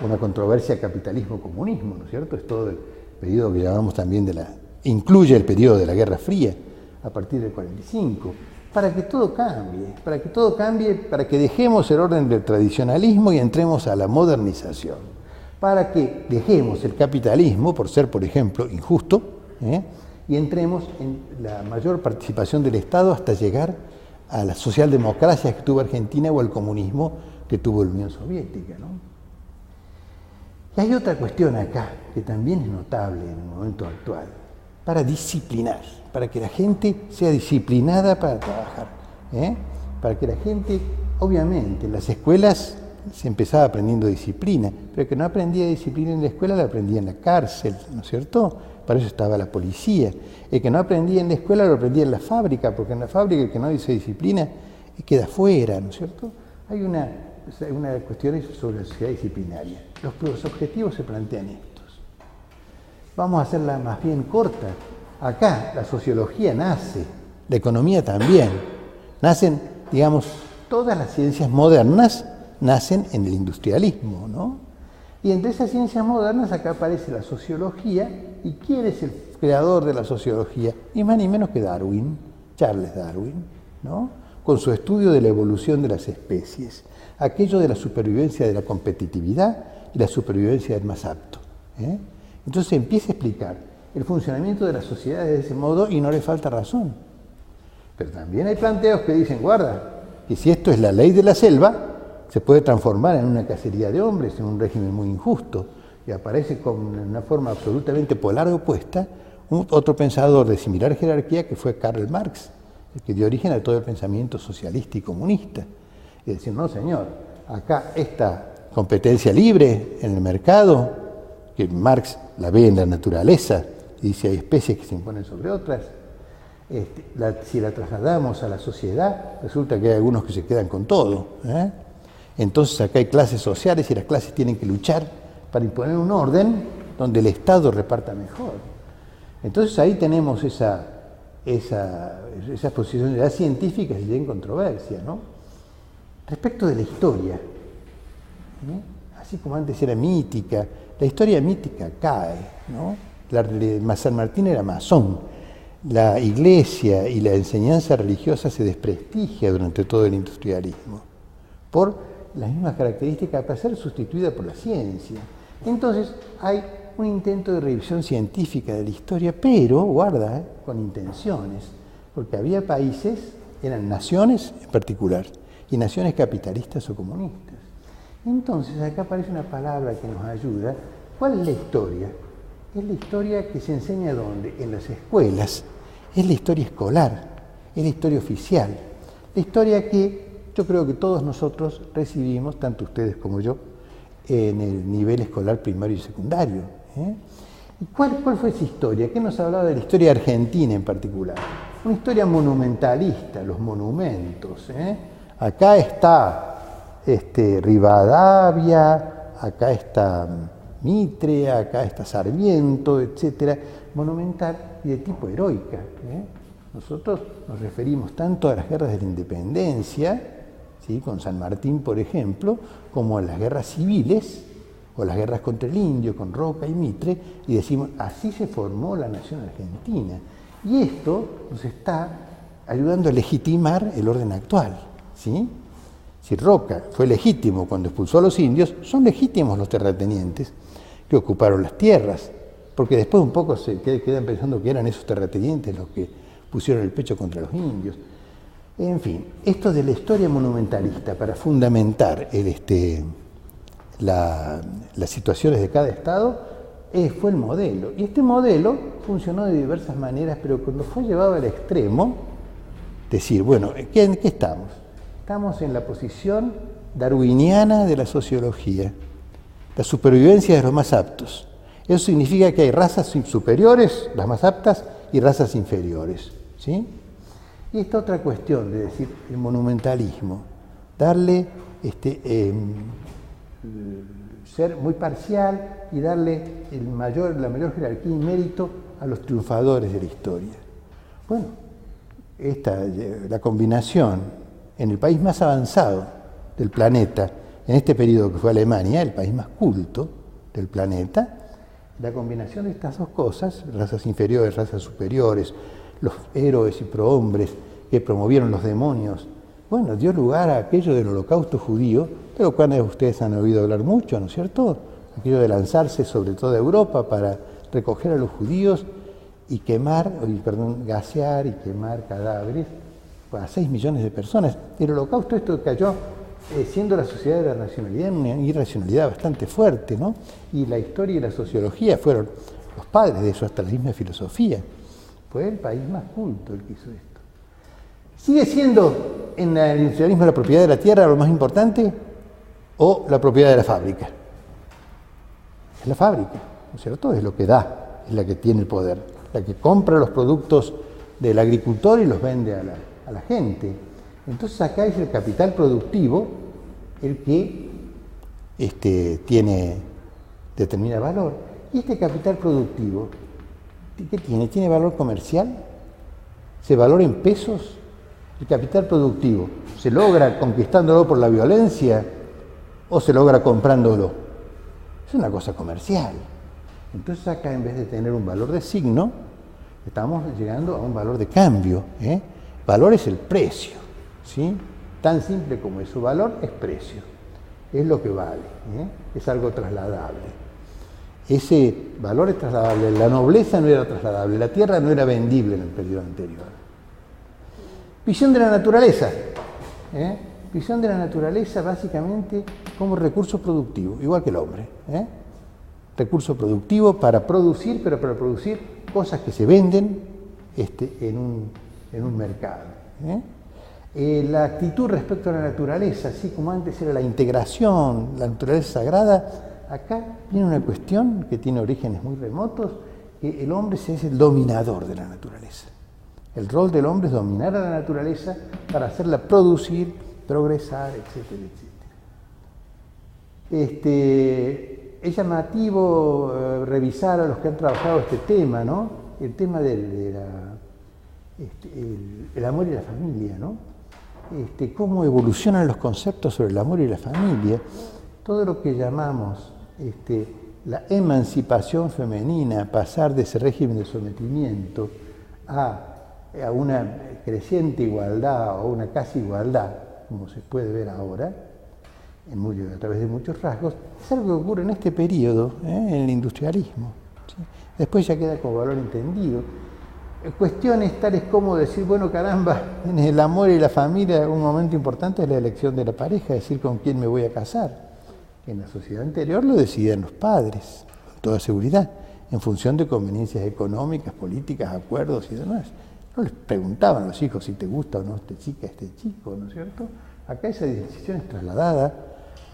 una controversia capitalismo-comunismo, ¿no es cierto? Es todo el periodo que llamamos también incluye el periodo de la Guerra Fría, a partir del 45, para que todo cambie, para que dejemos el orden del tradicionalismo y entremos a la modernización, para que dejemos el capitalismo, por ser, por ejemplo, injusto, y entremos en la mayor participación del Estado hasta llegar a la socialdemocracia que tuvo Argentina o al comunismo que tuvo la Unión Soviética, ¿no? Y hay otra cuestión acá que también es notable en el momento actual, para disciplinar, para que la gente sea disciplinada para trabajar, para que la gente, obviamente, en las escuelas se empezaba aprendiendo disciplina, pero el que no aprendía disciplina en la escuela la aprendía en la cárcel, ¿no es cierto? Para eso estaba la policía. El que no aprendía en la escuela lo aprendía en la fábrica, porque en la fábrica el que no dice disciplina queda fuera, ¿no es cierto? Hay una cuestión sobre la sociedad disciplinaria. Los objetivos se plantean estos. Vamos a hacerla más bien corta. Acá la sociología nace, la economía también. Nacen, digamos, todas las ciencias modernas nacen en el industrialismo, ¿no? Y entre esas ciencias modernas acá aparece la sociología. ¿Y quién es el creador de la sociología? Ni más ni menos que Darwin, Charles Darwin, ¿no? Con su estudio de la evolución de las especies, aquello de la supervivencia de la competitividad y la supervivencia del más apto. Entonces empieza a explicar el funcionamiento de la sociedad de ese modo y no le falta razón. Pero también hay planteos que dicen, guarda, que si esto es la ley de la selva, se puede transformar en una cacería de hombres, en un régimen muy injusto, y aparece con una forma absolutamente polar opuesta otro pensador de similar jerarquía que fue Karl Marx, el que dio origen a todo el pensamiento socialista y comunista. Y decir, no señor, acá esta competencia libre en el mercado, que Marx la ve en la naturaleza, y dice hay especies que se imponen sobre otras, si la trasladamos a la sociedad, resulta que hay algunos que se quedan con todo. Entonces acá hay clases sociales y las clases tienen que luchar para imponer un orden donde el Estado reparta mejor. Entonces ahí tenemos esas posiciones ya científicas y en controversia, ¿no? Respecto de la historia, así como antes era mítica, la historia mítica cae, ¿no? San Martín era masón, la iglesia y la enseñanza religiosa se desprestigia durante todo el industrialismo por las mismas características para ser sustituida por la ciencia. Entonces hay un intento de revisión científica de la historia, pero, guarda, con intenciones, porque había países, eran naciones en particular, y naciones capitalistas o comunistas. Entonces, acá aparece una palabra que nos ayuda. ¿Cuál es la historia? Es la historia que se enseña ¿dónde? En las escuelas. Es la historia escolar, es la historia oficial. La historia que yo creo que todos nosotros recibimos, tanto ustedes como yo, en el nivel escolar primario y secundario. ¿Y cuál fue esa historia? ¿Qué nos hablaba de la historia argentina en particular? Una historia monumentalista, los monumentos. Acá está Rivadavia, acá está Mitre, acá está Sarmiento, etcétera, monumental y de tipo heroica. Nosotros nos referimos tanto a las guerras de la independencia, ¿sí?, con San Martín, por ejemplo, como a las guerras civiles, o las guerras contra el indio, con Roca y Mitre, y decimos, así se formó la nación argentina. Y esto nos está ayudando a legitimar el orden actual, ¿sí? Si Roca fue legítimo cuando expulsó a los indios, son legítimos los terratenientes que ocuparon las tierras, porque después un poco se quedan pensando que eran esos terratenientes los que pusieron el pecho contra los indios. En fin, esto de la historia monumentalista para fundamentar las situaciones de cada estado fue el modelo. Y este modelo funcionó de diversas maneras, pero cuando fue llevado al extremo, decir, bueno, ¿en qué estamos? Estamos en la posición darwiniana de la sociología, la supervivencia de los más aptos. Eso significa que hay razas superiores, las más aptas, y razas inferiores, ¿sí? Y esta otra cuestión de decir el monumentalismo, darle ser muy parcial y darle la mayor jerarquía y mérito a los triunfadores de la historia. Bueno, la combinación en el país más avanzado del planeta, en este periodo que fue Alemania, el país más culto del planeta, la combinación de estas dos cosas, razas inferiores, razas superiores, los héroes y prohombres que promovieron los demonios, bueno, dio lugar a aquello del holocausto judío, de lo cual ustedes han oído hablar mucho, ¿no es cierto? Aquello de lanzarse sobre toda Europa para recoger a los judíos y gasear y quemar cadáveres a 6 millones de personas. El holocausto esto cayó siendo la sociedad de la racionalidad en una irracionalidad bastante fuerte, ¿no? Y la historia y la sociología fueron los padres de eso, hasta la misma filosofía. Fue el país más culto el que hizo esto. ¿Sigue siendo en el industrialismo la propiedad de la tierra lo más importante o la propiedad de la fábrica? Es la fábrica, ¿no es cierto? Es lo que da, es la que tiene el poder, la que compra los productos del agricultor y los vende a la gente. Entonces acá es el capital productivo el que determina valor. Y este capital productivo, ¿qué tiene? ¿Tiene valor comercial? ¿Se valora en pesos? El capital productivo, ¿se logra conquistándolo por la violencia o se logra comprándolo? Es una cosa comercial. Entonces acá, en vez de tener un valor de signo, estamos llegando a un valor de cambio. Valor es el precio, ¿sí? Tan simple como eso. Valor es precio, es lo que vale, es algo trasladable. Ese valor es trasladable. La nobleza no era trasladable, la tierra no era vendible en el periodo anterior. Visión de la naturaleza. Visión de la naturaleza básicamente como recurso productivo, igual que el hombre. Recurso productivo para producir, pero para producir cosas que se venden en un mercado. La actitud respecto a la naturaleza, así como antes era la integración, la naturaleza sagrada, acá viene una cuestión que tiene orígenes muy remotos, que el hombre es el dominador de la naturaleza. El rol del hombre es dominar a la naturaleza para hacerla producir, progresar, etcétera, etcétera. Es llamativo revisar a los que han trabajado este tema, ¿no? El tema del amor y la familia, ¿no? Cómo evolucionan los conceptos sobre el amor y la familia. Todo lo que llamamos la emancipación femenina, pasar de ese régimen de sometimiento a una creciente igualdad o una casi igualdad, como se puede ver ahora, a través de muchos rasgos, es algo que ocurre en este periodo, en el industrialismo. ¿Sí? Después ya queda como valor entendido. Cuestiones tales como decir, bueno, caramba, en el amor y la familia un momento importante es la elección de la pareja, es decir, con quién me voy a casar. En la sociedad anterior lo deciden los padres, con toda seguridad, en función de conveniencias económicas, políticas, acuerdos y demás. No les preguntaban a los hijos si te gusta o no esta chica, este chico, ¿no es cierto? Acá esa decisión es trasladada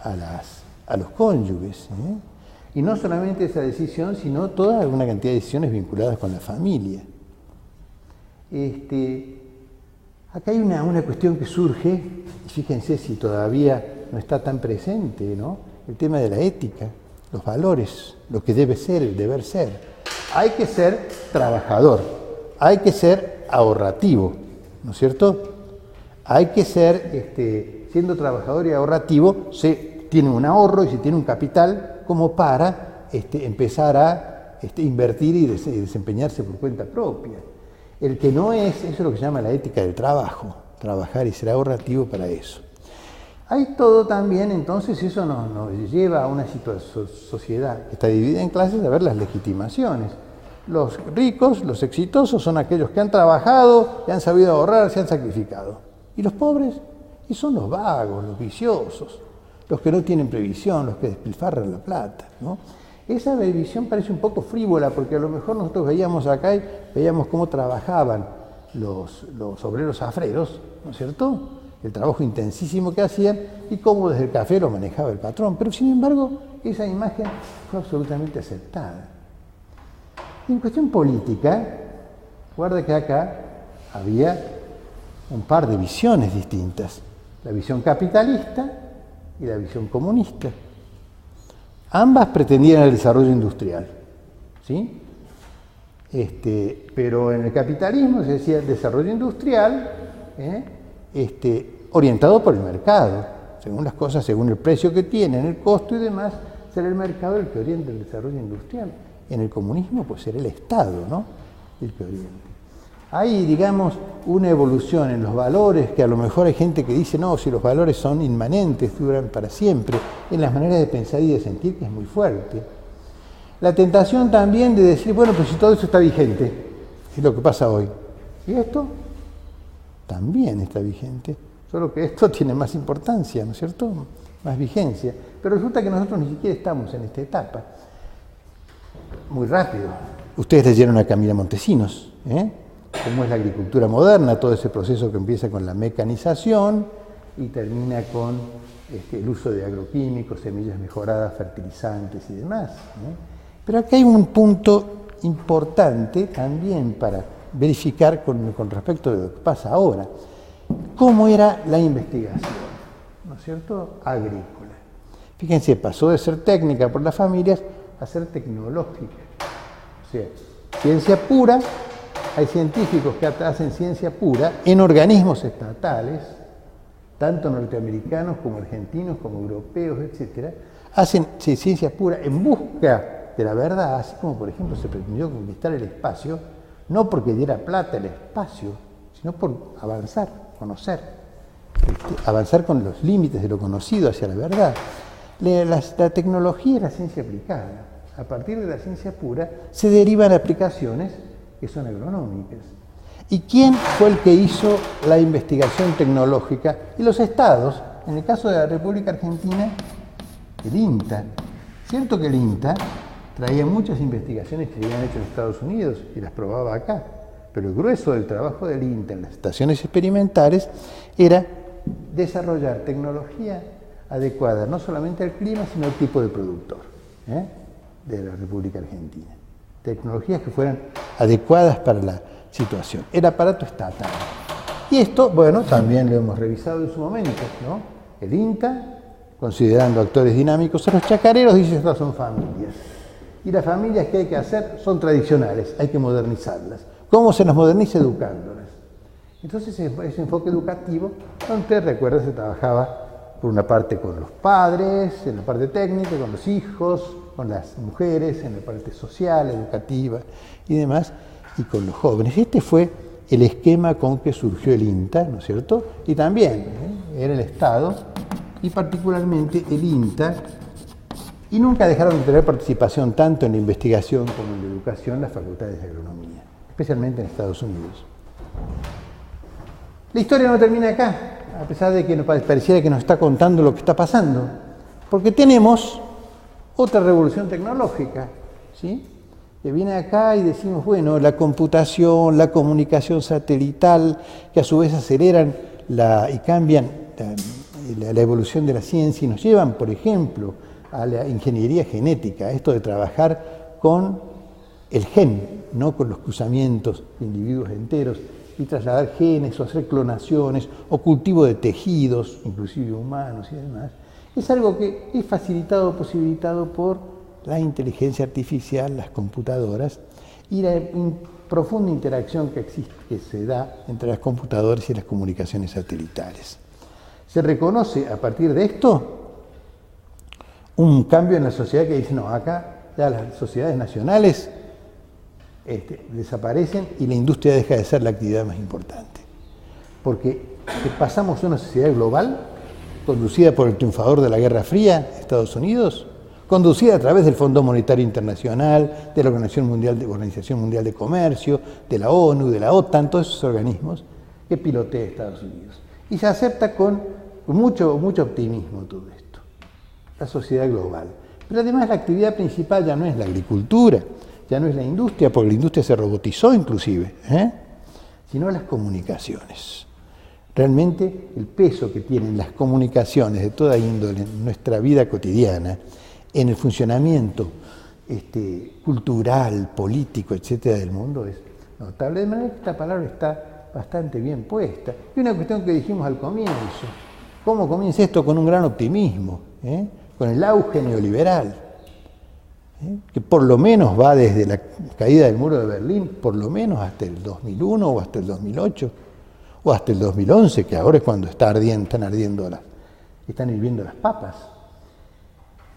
a los cónyuges. Y no solamente esa decisión, sino toda una cantidad de decisiones vinculadas con la familia. Acá hay una cuestión que surge, y fíjense si todavía no está tan presente, ¿no? El tema de la ética, los valores, lo que debe ser, el deber ser. Hay que ser trabajador, hay que ser ahorrativo, ¿no es cierto? Hay que ser, siendo trabajador y ahorrativo, se tiene un ahorro y se tiene un capital como para empezar a invertir y desempeñarse por cuenta propia. El que no es, eso es lo que se llama la ética del trabajo, trabajar y ser ahorrativo para eso. Hay todo también, entonces eso nos lleva a una sociedad que está dividida en clases, a ver las legitimaciones. Los ricos, los exitosos, son aquellos que han trabajado, que han sabido ahorrar, se han sacrificado. Y los pobres, y son los vagos, los viciosos, los que no tienen previsión, los que despilfarran la plata, ¿no? Esa visión parece un poco frívola, porque a lo mejor nosotros veíamos acá y veíamos cómo trabajaban los obreros afreros, ¿no es cierto? El trabajo intensísimo que hacían y cómo desde el café lo manejaba el patrón. Pero sin embargo, esa imagen fue absolutamente aceptada. En cuestión política, guarda que acá había un par de visiones distintas. La visión capitalista y la visión comunista. Ambas pretendían el desarrollo industrial, ¿sí? Pero en el capitalismo se decía desarrollo industrial, orientado por el mercado, según las cosas, según el precio que tienen, el costo y demás, será el mercado el que oriente el desarrollo industrial. En el comunismo, pues será el Estado, ¿no?, el que oriente. Hay, digamos, una evolución en los valores, que a lo mejor hay gente que dice, no, si los valores son inmanentes, duran para siempre, en las maneras de pensar y de sentir, que es muy fuerte. La tentación también de decir, bueno, pues si todo eso está vigente, es lo que pasa hoy. ¿Y esto? También está vigente, solo que esto tiene más importancia, ¿no es cierto?, más vigencia. Pero resulta que nosotros ni siquiera estamos en esta etapa. Muy rápido. Ustedes leyeron a Camila Montesinos, cómo es la agricultura moderna, todo ese proceso que empieza con la mecanización y termina con el uso de agroquímicos, semillas mejoradas, fertilizantes y demás. Pero aquí hay un punto importante también para verificar con respecto de lo que pasa ahora. ¿Cómo era la investigación? ¿No es cierto? Agrícola. Fíjense, pasó de ser técnica por las familias a ser tecnológica. O sea, ciencia pura. Hay científicos que hacen ciencia pura en organismos estatales, tanto norteamericanos como argentinos, como europeos, etc. Hacen ciencia pura en busca de la verdad, así como por ejemplo se pretendió conquistar el espacio, no porque diera plata el espacio, sino por avanzar, conocer, avanzar con los límites de lo conocido hacia la verdad. La tecnología es la ciencia aplicada. A partir de la ciencia pura se derivan aplicaciones que son agronómicas. ¿Y quién fue el que hizo la investigación tecnológica? Y los estados, en el caso de la República Argentina, el INTA. Cierto que el INTA traía muchas investigaciones que se habían hecho en Estados Unidos y las probaba acá, pero el grueso del trabajo del INTA en las estaciones experimentales era desarrollar tecnología adecuada no solamente al clima, sino al tipo de productor de la República Argentina. Tecnologías que fueran adecuadas para la situación. El aparato estatal. Y esto, bueno, también lo hemos revisado en su momento, ¿no? El INTA, considerando actores dinámicos a los chacareros, dice que estas son familias. Y las familias que hay que hacer son tradicionales, hay que modernizarlas. ¿Cómo se las moderniza? Educándolas. Entonces, ese enfoque educativo, donde recuerda, se trabajaba por una parte con los padres, en la parte técnica, con los hijos, con las mujeres, en la parte social, educativa y demás, y con los jóvenes. Este fue el esquema con que surgió el INTA, ¿no es cierto? Y también era el Estado y particularmente el INTA, y nunca dejaron de tener participación tanto en la investigación como en la educación las facultades de agronomía, especialmente en Estados Unidos. La historia no termina acá, a pesar de que nos pareciera que nos está contando lo que está pasando, porque tenemos otra revolución tecnológica, ¿sí? Que viene acá y decimos, bueno, la computación, la comunicación satelital, que a su vez aceleran y cambian la evolución de la ciencia y nos llevan, por ejemplo, a la ingeniería genética, esto de trabajar con el gen, no con los cruzamientos de individuos enteros, y trasladar genes o hacer clonaciones o cultivo de tejidos, inclusive humanos y demás, es algo que es facilitado, posibilitado por la inteligencia artificial, las computadoras y la profunda interacción que se da entre las computadoras y las comunicaciones satelitales. Se reconoce a partir de esto un cambio en la sociedad que dice, no, acá ya las sociedades nacionales desaparecen y la industria deja de ser la actividad más importante. Porque pasamos a una sociedad global, conducida por el triunfador de la Guerra Fría, Estados Unidos, conducida a través del Fondo Monetario Internacional, de la Organización Mundial de Comercio, de la ONU, de la OTAN, todos esos organismos que pilotea Estados Unidos. Y se acepta con mucho optimismo todo esto, la sociedad global. Pero además la actividad principal ya no es la agricultura, ya no es la industria, porque la industria se robotizó inclusive, sino las comunicaciones. Realmente el peso que tienen las comunicaciones de toda índole en nuestra vida cotidiana, en el funcionamiento cultural, político, etcétera, del mundo es notable. De manera que esta palabra está bastante bien puesta. Y una cuestión que dijimos al comienzo, ¿cómo comienza esto? Con un gran optimismo, con el auge neoliberal, que por lo menos va desde la caída del muro de Berlín, por lo menos hasta el 2001 o hasta el 2008 o hasta el 2011, que ahora es cuando están hirviendo las papas.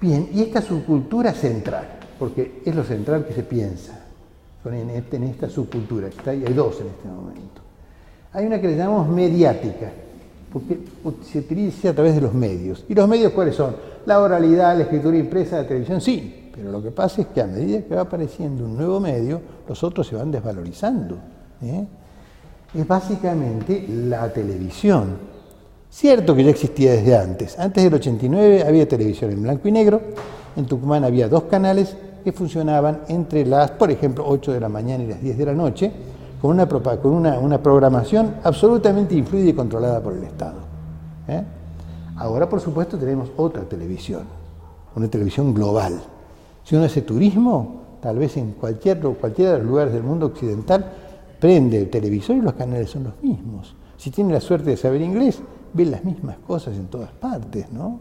Bien, y esta subcultura central, porque es lo central que se piensa en esta subcultura, hay dos en este momento. Hay una que le llamamos mediática, porque se utiliza a través de los medios. ¿Y los medios cuáles son? La oralidad, la escritura impresa, la televisión, sí, pero lo que pasa es que a medida que va apareciendo un nuevo medio, los otros se van desvalorizando. Es básicamente la televisión. Cierto que ya existía desde antes. Antes del 89 había televisión en blanco y negro. En Tucumán había 2 canales que funcionaban entre las, por ejemplo, 8 de la mañana y las 10 de la noche, con una programación absolutamente influida y controlada por el Estado. Ahora, por supuesto, tenemos otra televisión, una televisión global. Si uno hace turismo, tal vez en cualquiera de los lugares del mundo occidental, prende el televisor y los canales son los mismos. Si tiene la suerte de saber inglés, ve las mismas cosas en todas partes, ¿no?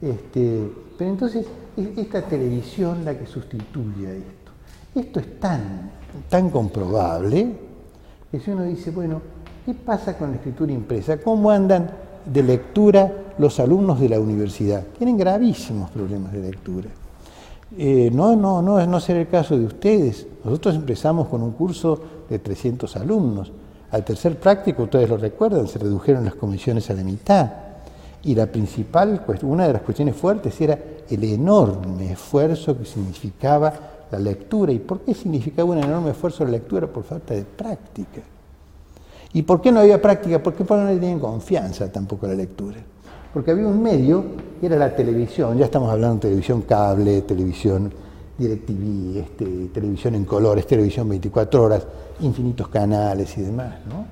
Pero entonces es esta televisión la que sustituye a esto. Esto es tan comprobable que si uno dice, bueno, ¿qué pasa con la escritura impresa? ¿Cómo andan de lectura los alumnos de la universidad? Tienen gravísimos problemas de lectura. No será el caso de ustedes. Nosotros empezamos con un curso de 300 alumnos. Al tercer práctico, ustedes lo recuerdan, se redujeron las comisiones a la mitad. Y una de las cuestiones fuertes era el enorme esfuerzo que significaba la lectura. ¿Y por qué significaba un enorme esfuerzo la lectura? Por falta de práctica. ¿Y por qué no había práctica? Porque no le tenían confianza tampoco a la lectura. Porque había un medio que era la televisión. Ya estamos hablando de televisión cable, televisión DirecTV, televisión en colores, televisión 24 horas, infinitos canales y demás, ¿no?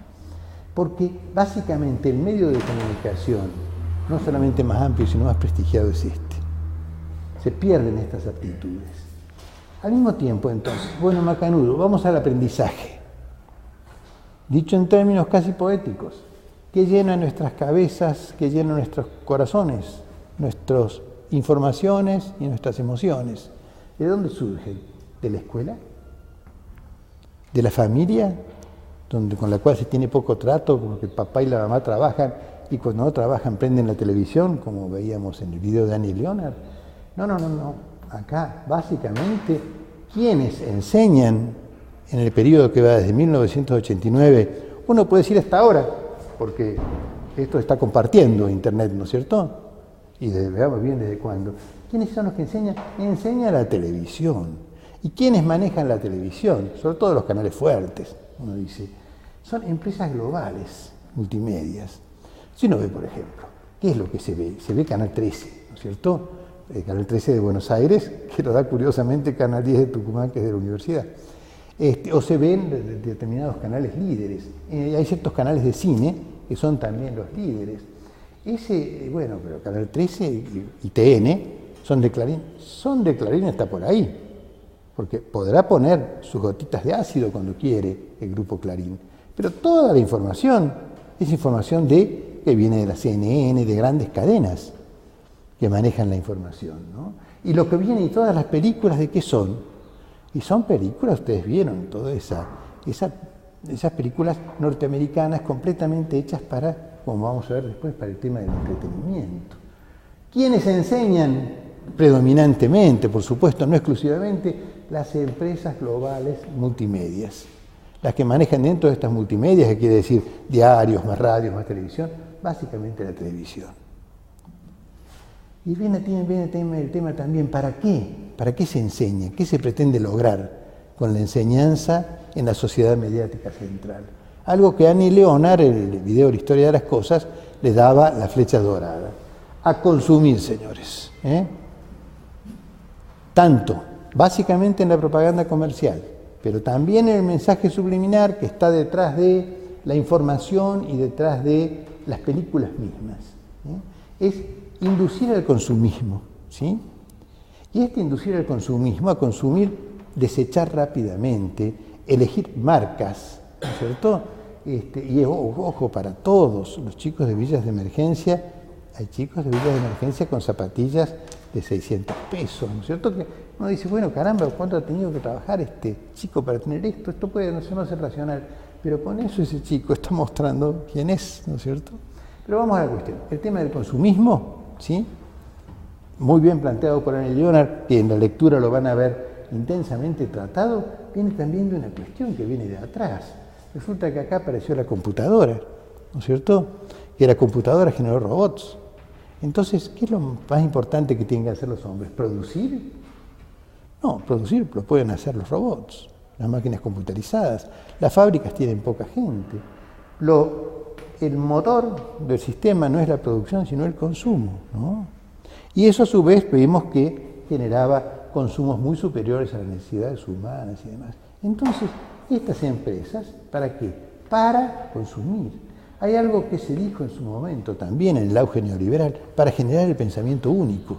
Porque básicamente el medio de comunicación, no solamente más amplio, sino más prestigiado es este. Se pierden estas aptitudes. Al mismo tiempo, entonces, bueno, macanudo, vamos al aprendizaje. Dicho en términos casi poéticos, que llena nuestras cabezas, que llena nuestros corazones, nuestras informaciones y nuestras emociones. ¿De dónde surgen? ¿De la escuela? ¿De la familia? Con la cual se tiene poco trato, porque el papá y la mamá trabajan y cuando no trabajan prenden la televisión, como veíamos en el video de Annie Leonard. No. Acá, básicamente, quienes enseñan en el periodo que va desde 1989, uno puede decir hasta ahora, porque esto está compartiendo Internet, ¿no es cierto? y veamos bien desde cuándo. ¿Quiénes son los que enseñan? Enseña la televisión. ¿Y quiénes manejan la televisión? Sobre todo los canales fuertes, uno dice. Son empresas globales, multimedias. Si uno ve, por ejemplo, ¿qué es lo que se ve? Se ve Canal 13, ¿no es cierto? El Canal 13 de Buenos Aires, que lo da curiosamente Canal 10 de Tucumán, que es de la universidad. O se ven determinados canales líderes. Hay ciertos canales de cine que son también los líderes. Bueno, pero Canal 13 y TN son de Clarín. Son de Clarín hasta por ahí. Porque podrá poner sus gotitas de ácido cuando quiere el grupo Clarín. Pero toda la información es información que viene de la CNN, de grandes cadenas que manejan la información, ¿no? Y lo que viene y todas las películas, ¿de qué son? Y son películas, ustedes vieron, todas esas películas norteamericanas completamente hechas para, como vamos a ver después, para el tema del entretenimiento. ¿Quiénes enseñan? Predominantemente, por supuesto, no exclusivamente, las empresas globales multimedias. Las que manejan dentro de estas multimedias, que quiere decir diarios, más radios, más televisión, básicamente la televisión. Y viene el tema también, ¿para qué? ¿Para qué se enseña? ¿Qué se pretende lograr con la enseñanza en la sociedad mediática central? Algo que Annie Leonard, en el video La historia de las cosas, le daba la flecha dorada. A consumir, señores. Tanto, básicamente en la propaganda comercial, pero también en el mensaje subliminar que está detrás de la información y detrás de las películas mismas. Es inducir al consumismo, ¿sí? Y inducir al consumismo, a consumir, desechar rápidamente, elegir marcas, ¿no es cierto? Y ojo, para todos los chicos de villas de emergencia, hay chicos de villas de emergencia con zapatillas de 600 pesos, ¿no es cierto? Que uno dice, bueno, caramba, ¿cuánto ha tenido que trabajar este chico para tener esto? Esto puede no ser racional, pero con eso ese chico está mostrando quién es, ¿no es cierto? Pero vamos a la cuestión. El tema del consumismo, ¿sí? Muy bien planteado por Annie Leonard, que en la lectura lo van a ver intensamente tratado, viene también de una cuestión que viene de atrás. Resulta que acá apareció la computadora, ¿no es cierto? Que la computadora generó robots. Entonces, ¿qué es lo más importante que tienen que hacer los hombres? ¿Producir? No, producir lo pueden hacer los robots, las máquinas computarizadas. Las fábricas tienen poca gente. El motor del sistema no es la producción, sino el consumo, ¿no? Y eso a su vez vimos que generaba consumos muy superiores a las necesidades humanas y demás. Entonces, estas empresas, ¿para qué? Para consumir. Hay algo que se dijo en su momento también en el auge neoliberal, para generar el pensamiento único.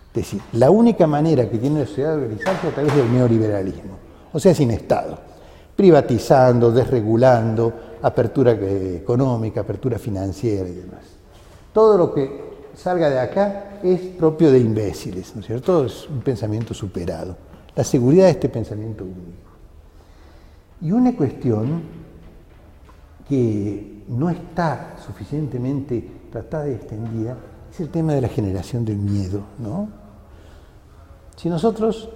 Es decir, la única manera que tiene la sociedad de organizarse es a través del neoliberalismo, o sea, sin Estado, privatizando, desregulando, apertura económica, apertura financiera y demás. Todo lo que salga de acá es propio de imbéciles, ¿no es cierto? Es un pensamiento superado. La seguridad de este pensamiento único. Y una cuestión que no está suficientemente tratada y extendida es el tema de la generación del miedo, ¿no? Si nosotros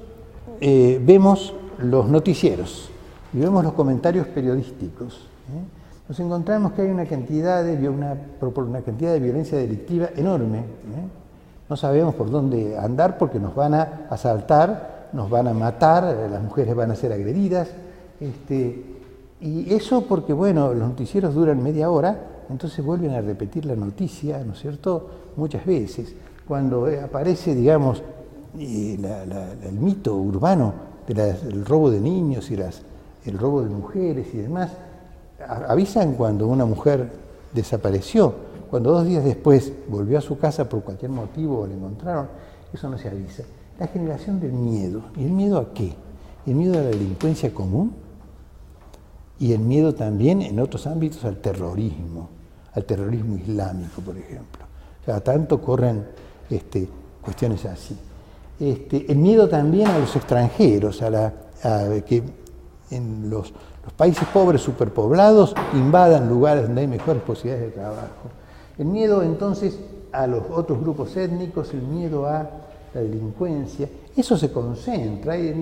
vemos los noticieros y vemos los comentarios periodísticos, nos encontramos que hay una cantidad de violencia delictiva enorme. No sabemos por dónde andar porque nos van a asaltar, nos van a matar, las mujeres van a ser agredidas. Y eso porque, bueno, los noticieros duran media hora, entonces vuelven a repetir la noticia, ¿no es cierto?, muchas veces. Cuando aparece, digamos, el mito urbano del robo de niños y el robo de mujeres y demás, avisan cuando una mujer desapareció. Cuando 2 días después volvió a su casa por cualquier motivo o la encontraron, eso no se avisa. La generación del miedo. ¿Y el miedo a qué? El miedo a la delincuencia común y el miedo también en otros ámbitos al terrorismo islámico, por ejemplo. Cada tanto corren cuestiones así. El miedo también a los extranjeros, que en los países pobres superpoblados invadan lugares donde hay mejores posibilidades de trabajo. El miedo entonces a los otros grupos étnicos, el miedo a la delincuencia, eso se concentra. Hay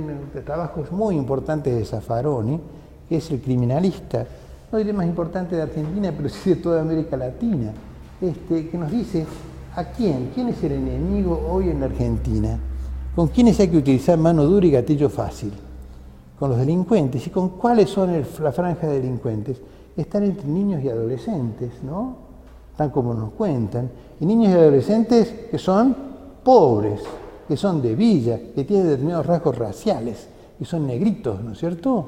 trabajos muy importantes de Zaffaroni, que es el criminalista, no diré más importante de Argentina, pero sí de toda América Latina, que nos dice, ¿A quién? ¿Quién es el enemigo hoy en la Argentina? ¿Con quiénes hay que utilizar mano dura y gatillo fácil? Con los delincuentes. ¿Y con cuáles son la franja de delincuentes? Están entre niños y adolescentes, ¿no? Tan como nos cuentan. Y niños y adolescentes que son pobres, que son de villa, que tienen determinados rasgos raciales, que son negritos, ¿no es cierto?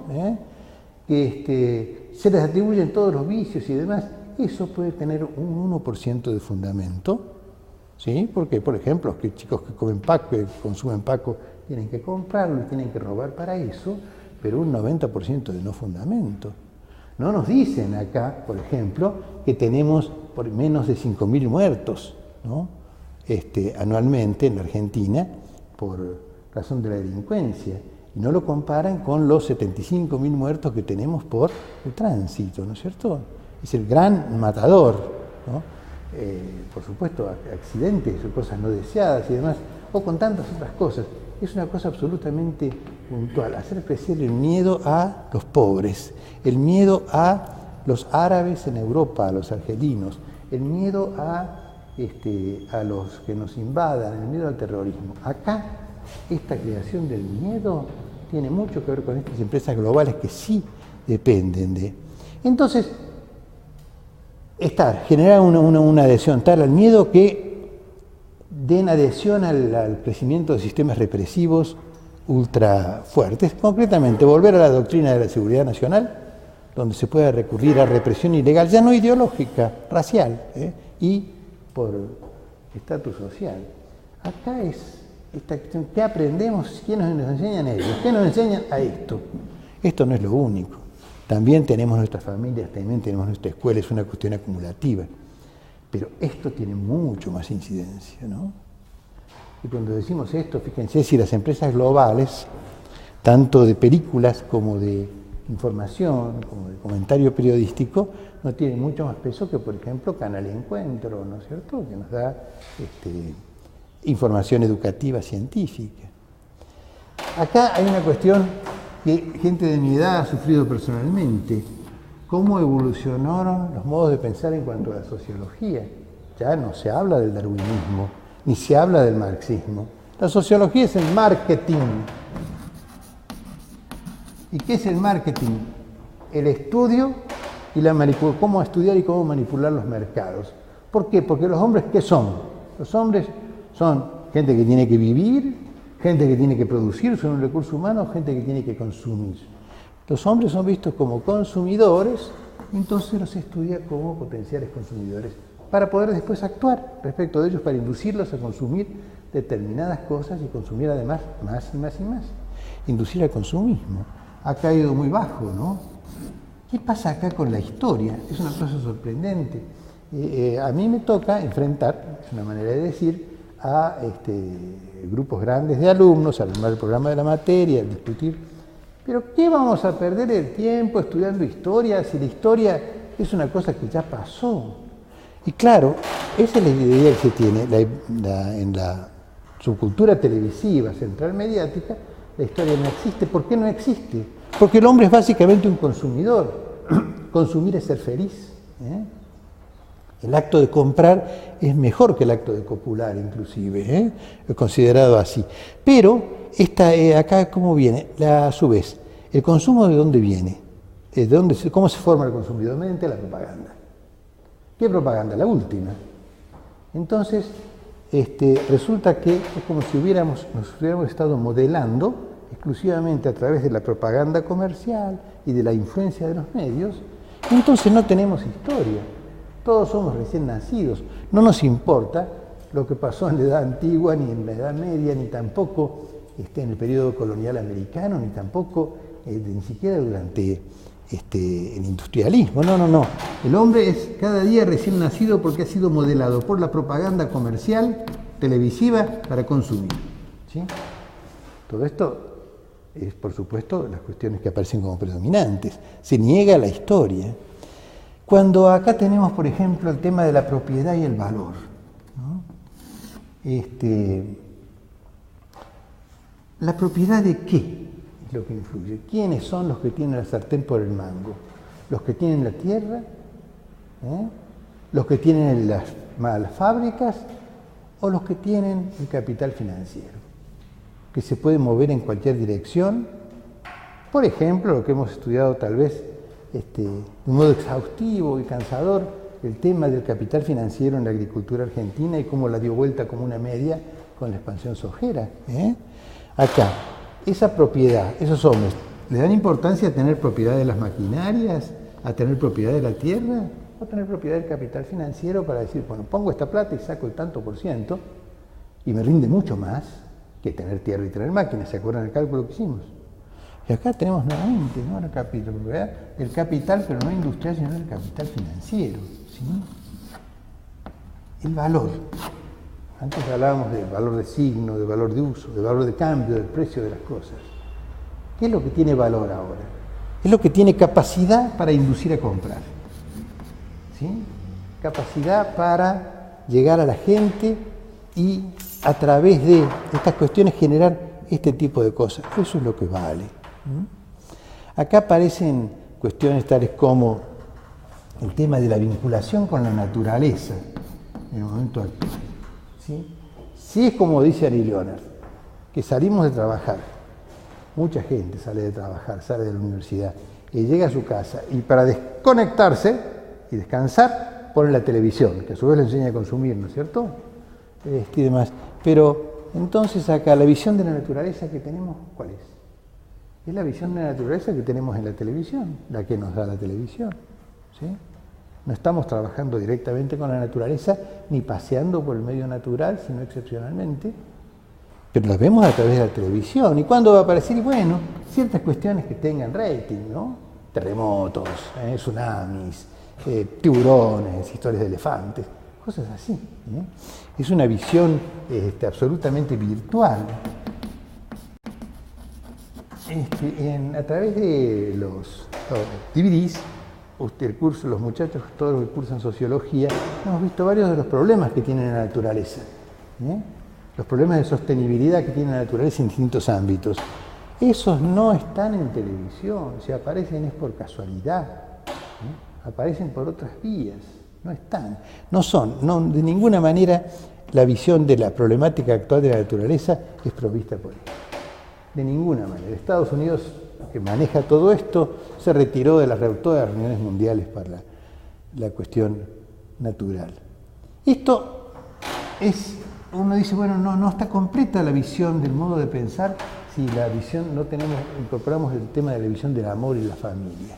Que se les atribuyen todos los vicios y demás. Eso puede tener un 1% de fundamento, ¿sí? Porque, por ejemplo, los chicos que comen Paco, que consumen Paco, tienen que comprarlo y tienen que robar para eso, pero un 90% de no fundamento. No nos dicen acá, por ejemplo, que tenemos por menos de 5.000 muertos, ¿no? Anualmente en la Argentina por razón de la delincuencia. Y no lo comparan con los 75.000 muertos que tenemos por el tránsito, ¿no es cierto? Es el gran matador, ¿no? Por supuesto, accidentes o cosas no deseadas y demás, o con tantas otras cosas. Es una cosa absolutamente puntual, hacer especial el miedo a los pobres, el miedo a los árabes en Europa, a los argelinos, el miedo a los que nos invadan, el miedo al terrorismo. Acá, esta creación del miedo tiene mucho que ver con estas empresas globales que sí dependen de. Entonces, generar una adhesión tal al miedo que den adhesión al crecimiento de sistemas represivos ultra fuertes. Concretamente, volver a la doctrina de la seguridad nacional, donde se pueda recurrir a represión ilegal, ya no ideológica, racial, y por estatus social. Acá es esta cuestión, ¿qué aprendemos? ¿Qué nos enseñan ellos? ¿Qué nos enseñan a esto? Esto no es lo único. También tenemos nuestras familias, también tenemos nuestra escuela, es una cuestión acumulativa. Pero esto tiene mucho más incidencia, ¿no? Y cuando decimos esto, fíjense, si las empresas globales, tanto de películas como de información, como de comentario periodístico, no tienen mucho más peso que, por ejemplo, Canal Encuentro, ¿no es cierto?, que nos da información educativa científica. Acá hay una cuestión que gente de mi edad ha sufrido personalmente. ¿Cómo evolucionaron los modos de pensar en cuanto a la sociología? Ya no se habla del darwinismo, ni se habla del marxismo. La sociología es el marketing. ¿Y qué es el marketing? El estudio y cómo estudiar y cómo manipular los mercados. ¿Por qué? Porque los hombres, ¿qué son? Los hombres son gente que tiene que vivir, gente que tiene que producir, son un recurso humano, gente que tiene que consumir. Los hombres son vistos como consumidores, entonces los estudia como potenciales consumidores, para poder después actuar respecto de ellos, para inducirlos a consumir determinadas cosas y consumir además más y más y más. Inducir al consumismo. Ha caído muy bajo, ¿no? ¿Qué pasa acá con la historia? Es una cosa sorprendente. A mí me toca enfrentar, es una manera de decir, a grupos grandes de alumnos, al armar el programa de la materia, al discutir. Pero ¿qué vamos a perder el tiempo estudiando historia si la historia es una cosa que ya pasó? Y claro, esa es la idea que se tiene en la subcultura televisiva, central mediática. La historia no existe. ¿Por qué no existe? Porque el hombre es básicamente un consumidor. Consumir es ser feliz. El acto de comprar es mejor que el acto de copular, inclusive, es considerado así. Pero acá, ¿cómo viene? A su vez, ¿el consumo de dónde viene? ¿Cómo se forma el consumidor? Mediante la propaganda. ¿Qué propaganda? La última. Entonces, resulta que es como si nos hubiéramos estado modelando exclusivamente a través de la propaganda comercial y de la influencia de los medios. Entonces no tenemos historia. Todos somos recién nacidos. No nos importa lo que pasó en la Edad Antigua, ni en la Edad Media, ni tampoco en el periodo colonial americano, ni tampoco ni siquiera durante el industrialismo. No. El hombre es cada día recién nacido porque ha sido modelado por la propaganda comercial, televisiva, para consumir. ¿Sí? Todo esto es, por supuesto, las cuestiones que aparecen como predominantes. Se niega la historia. Cuando acá tenemos, por ejemplo, el tema de la propiedad y el valor, ¿no? ¿La propiedad de qué es lo que influye? ¿Quiénes son los que tienen la sartén por el mango? ¿Los que tienen la tierra? ¿Los que tienen las fábricas? o los que tienen el capital financiero, que se puede mover en cualquier dirección. Por ejemplo, lo que hemos estudiado tal vez de un modo exhaustivo y cansador, el tema del capital financiero en la agricultura argentina y cómo la dio vuelta como una media con la expansión sojera. Acá, esa propiedad, esos hombres, ¿le dan importancia a tener propiedad de las maquinarias, a tener propiedad de la tierra, o tener propiedad del capital financiero para decir, bueno, pongo esta plata y saco el tanto por ciento y me rinde mucho más que tener tierra y tener máquinas? ¿Se acuerdan del cálculo que hicimos? Y acá tenemos nuevamente, ¿no?, el capital, pero no industrial, sino el capital financiero, ¿sí? El valor. Antes hablábamos del valor de signo, del valor de uso, del valor de cambio, del precio de las cosas. ¿Qué es lo que tiene valor ahora? Es lo que tiene capacidad para inducir a comprar, ¿sí? Capacidad para llegar a la gente y a través de estas cuestiones generar este tipo de cosas. Eso es lo que vale. Acá aparecen cuestiones tales como el tema de la vinculación con la naturaleza en el momento actual, ¿sí? Si es como dice Ari Leonard, que salimos de trabajar, mucha gente sale de trabajar, sale de la universidad y llega a su casa y para desconectarse y descansar pone la televisión, que a su vez le enseña a consumir, ¿no es cierto? Y demás. Pero entonces acá la visión de la naturaleza que tenemos, ¿cuál es? Es la visión de la naturaleza que tenemos en la televisión, la que nos da la televisión, ¿sí? No estamos trabajando directamente con la naturaleza, ni paseando por el medio natural, sino excepcionalmente, pero las vemos a través de la televisión. ¿Y cuándo va a aparecer? Y bueno, ciertas cuestiones que tengan rating, ¿no? Terremotos, tsunamis, tiburones, historias de elefantes, cosas así, ¿eh? Es una visión absolutamente virtual. A través de los DVDs, el curso, los muchachos, todos los que cursan sociología, hemos visto varios de los problemas que tiene la naturaleza, los problemas de sostenibilidad que tiene la naturaleza en distintos ámbitos. Esos no están en televisión, si aparecen es por casualidad, aparecen por otras vías, no están, no son, de ninguna manera la visión de la problemática actual de la naturaleza es provista por ello. De ninguna manera. Estados Unidos, que maneja todo esto, se retiró de todas las reuniones mundiales para la cuestión natural. Esto es, uno dice, bueno, no está completa la visión del modo de pensar si la visión incorporamos el tema de la visión del amor y la familia.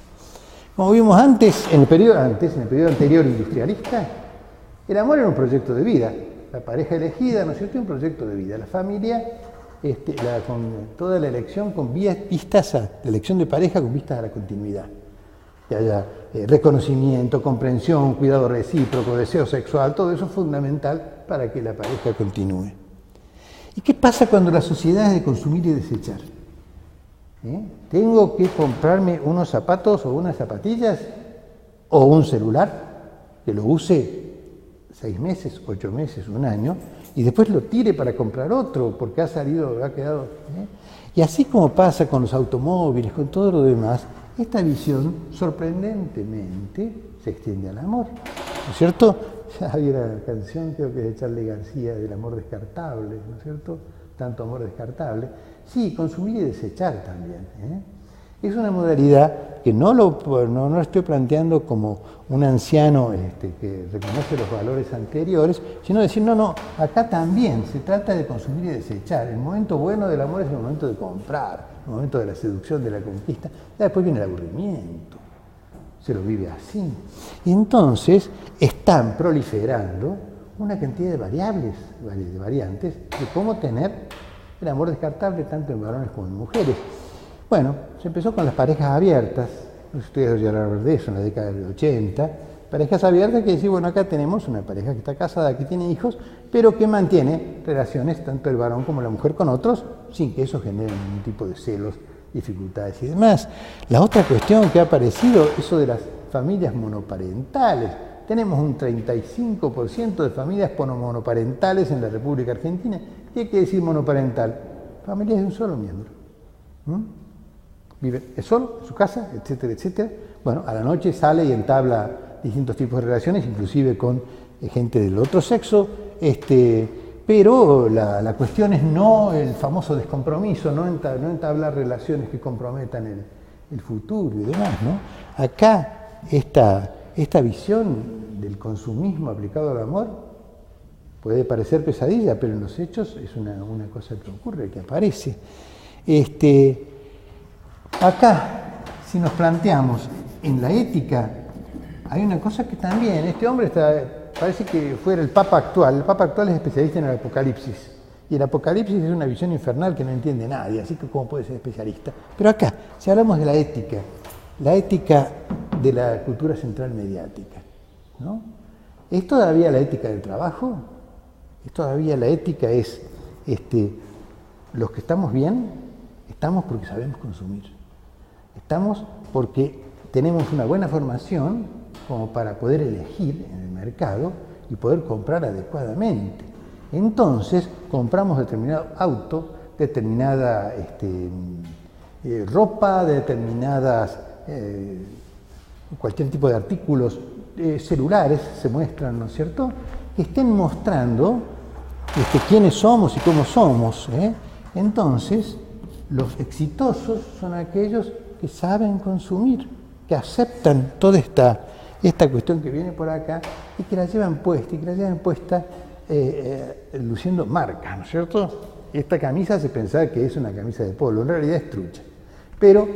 Como vimos antes, en el periodo anterior industrialista, el amor era un proyecto de vida. La pareja elegida, ¿no es cierto?, un proyecto de vida. La familia, con toda la elección con vistas a la elección de pareja con vistas a la continuidad. Que haya reconocimiento, comprensión, cuidado recíproco, deseo sexual, todo eso es fundamental para que la pareja continúe. ¿Y qué pasa cuando la sociedad es de consumir y desechar? ¿Tengo que comprarme unos zapatos o unas zapatillas o un celular que lo use 6 meses, 8 meses, 1 año, y después lo tire para comprar otro porque ha quedado? Y así como pasa con los automóviles, con todo lo demás, esta visión sorprendentemente se extiende al amor, ¿no es cierto? Ya había una canción, creo que es de Charly García, del amor descartable, ¿no es cierto? Tanto amor descartable. Sí, consumir y desechar también, Es una modalidad que no lo estoy planteando como un anciano que reconoce los valores anteriores, sino decir, no, acá también se trata de consumir y desechar. El momento bueno del amor es el momento de comprar, el momento de la seducción, de la conquista. Ya después viene el aburrimiento, se lo vive así. Y entonces están proliferando una cantidad de variables, de variantes, de cómo tener el amor descartable tanto en varones como en mujeres. Bueno, se empezó con las parejas abiertas, ustedes ya hablaron de eso en la década del 80, parejas abiertas que decir, bueno, acá tenemos una pareja que está casada, que tiene hijos, pero que mantiene relaciones tanto el varón como la mujer con otros, sin que eso genere ningún tipo de celos, dificultades y demás. La otra cuestión que ha aparecido, eso de las familias monoparentales. Tenemos un 35% de familias monoparentales en la República Argentina. ¿Qué quiere decir monoparental? Familias de un solo miembro. Vive solo en su casa, etcétera, etcétera. Bueno, a la noche sale y entabla distintos tipos de relaciones, inclusive con gente del otro sexo, Pero la cuestión es no el famoso descompromiso, no entablar relaciones que comprometan el futuro y demás, ¿no? Acá esta visión del consumismo aplicado al amor puede parecer pesadilla, pero en los hechos es una cosa que ocurre, que aparece. Acá, si nos planteamos en la ética, hay una cosa que también, este hombre parece que fuera el Papa actual. El Papa actual es especialista en el Apocalipsis. Y el Apocalipsis es una visión infernal que no entiende nadie, así que ¿cómo puede ser especialista? Pero acá, si hablamos de la ética de la cultura central mediática, ¿no? ¿Es todavía la ética del trabajo? ¿Es todavía la ética los que estamos bien? Estamos porque sabemos consumir. Estamos porque tenemos una buena formación como para poder elegir en el mercado y poder comprar adecuadamente. Entonces, compramos determinado auto, determinada ropa, determinadas, cualquier tipo de artículos celulares se muestran, ¿no es cierto?, que estén mostrando quiénes somos y cómo somos, ¿eh? Entonces, los exitosos son aquellos que saben consumir, que aceptan toda esta cuestión que viene por acá y que la llevan puesta, luciendo marcas, ¿no es cierto? Esta camisa se pensaba que es una camisa de polo, en realidad es trucha. Pero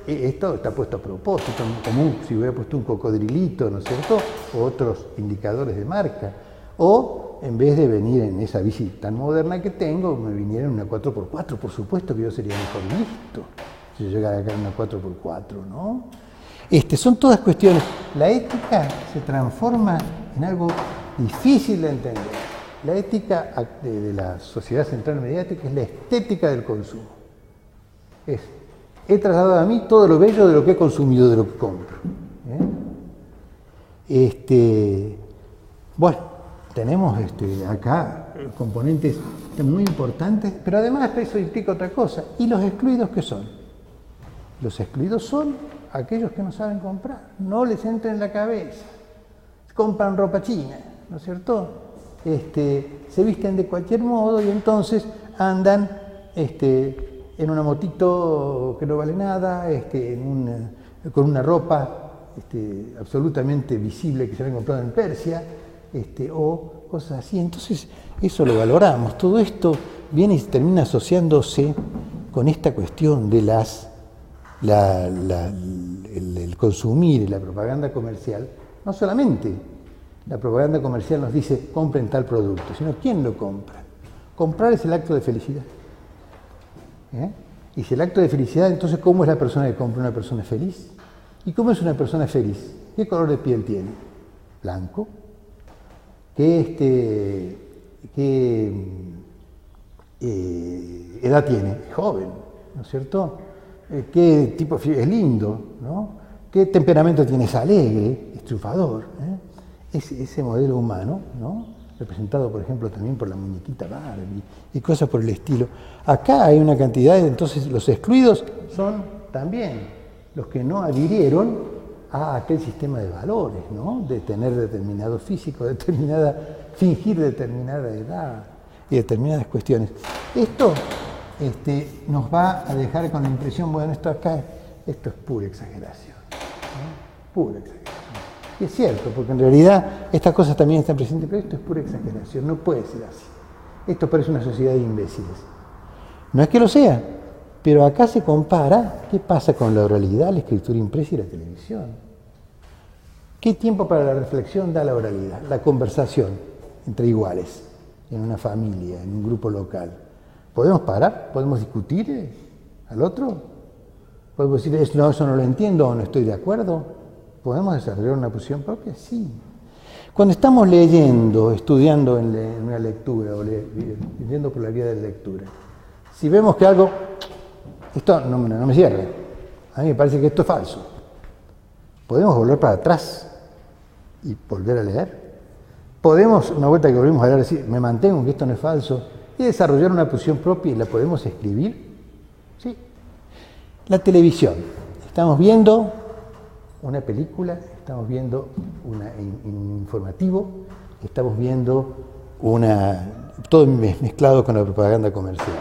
esto está puesto a propósito, como si hubiera puesto un cocodrilito, ¿no es cierto? O otros indicadores de marca. O en vez de venir en esa bici tan moderna que tengo, me viniera en una 4x4, por supuesto que yo sería mejor visto si yo llegara acá en una 4x4, ¿no? Son todas cuestiones. La ética se transforma en algo difícil de entender. La ética de la sociedad central mediática es la estética del consumo. He trasladado a mí todo lo bello de lo que he consumido, de lo que compro. Bueno, tenemos acá componentes muy importantes, pero además eso implica otra cosa. ¿Y los excluidos qué son? Los excluidos son aquellos que no saben comprar, no les entra en la cabeza, compran ropa china, ¿no es cierto? Se visten de cualquier modo y entonces andan en una motito que no vale nada, con una ropa absolutamente visible que se habían comprado en Persia, o cosas así. Entonces eso lo valoramos. Todo esto viene y termina asociándose con esta cuestión de el consumir y la propaganda comercial. No solamente la propaganda comercial nos dice compren tal producto, sino ¿quién lo compra? Comprar es el acto de felicidad. Y si el acto de felicidad, entonces ¿cómo es la persona que compra? ¿Una persona feliz? ¿Y cómo es una persona feliz? ¿Qué color de piel tiene? Blanco. ¿Qué edad tiene? Joven, ¿no es cierto? ¿Qué tipo es lindo? ¿No? ¿Qué temperamento tiene? Es alegre, es triunfador. Ese modelo humano, ¿no? Representado, por ejemplo, también por la muñequita Barbie y cosas por el estilo. Acá hay una cantidad entonces los excluidos son también los que no adhirieron a aquel sistema de valores, ¿no? De tener determinado físico, fingir determinada edad y determinadas cuestiones. Esto nos va a dejar con la impresión, bueno, esto es pura exageración, ¿no? Pura exageración. Y es cierto, porque en realidad estas cosas también están presentes, pero esto es pura exageración, no puede ser así. Esto parece una sociedad de imbéciles. No es que lo sea, pero acá se compara qué pasa con la oralidad, la escritura impresa y la televisión. ¿Qué tiempo para la reflexión da la oralidad? La conversación entre iguales, en una familia, en un grupo local. ¿Podemos parar? ¿Podemos discutir al otro? ¿Podemos decir, no, eso no lo entiendo o no estoy de acuerdo? ¿Podemos desarrollar una posición propia? Sí. Cuando estamos leyendo, estudiando en una lectura o viviendo por la vía de la lectura, si vemos que algo, esto no me cierra, a mí me parece que esto es falso, ¿podemos volver para atrás y volver a leer? ¿Podemos, una vuelta que volvemos a leer, decir, me mantengo en que esto no es falso, y desarrollar una posición propia y la podemos escribir? Sí. La televisión. Estamos viendo una película, estamos viendo un informativo, estamos viendo una todo mezclado con la propaganda comercial.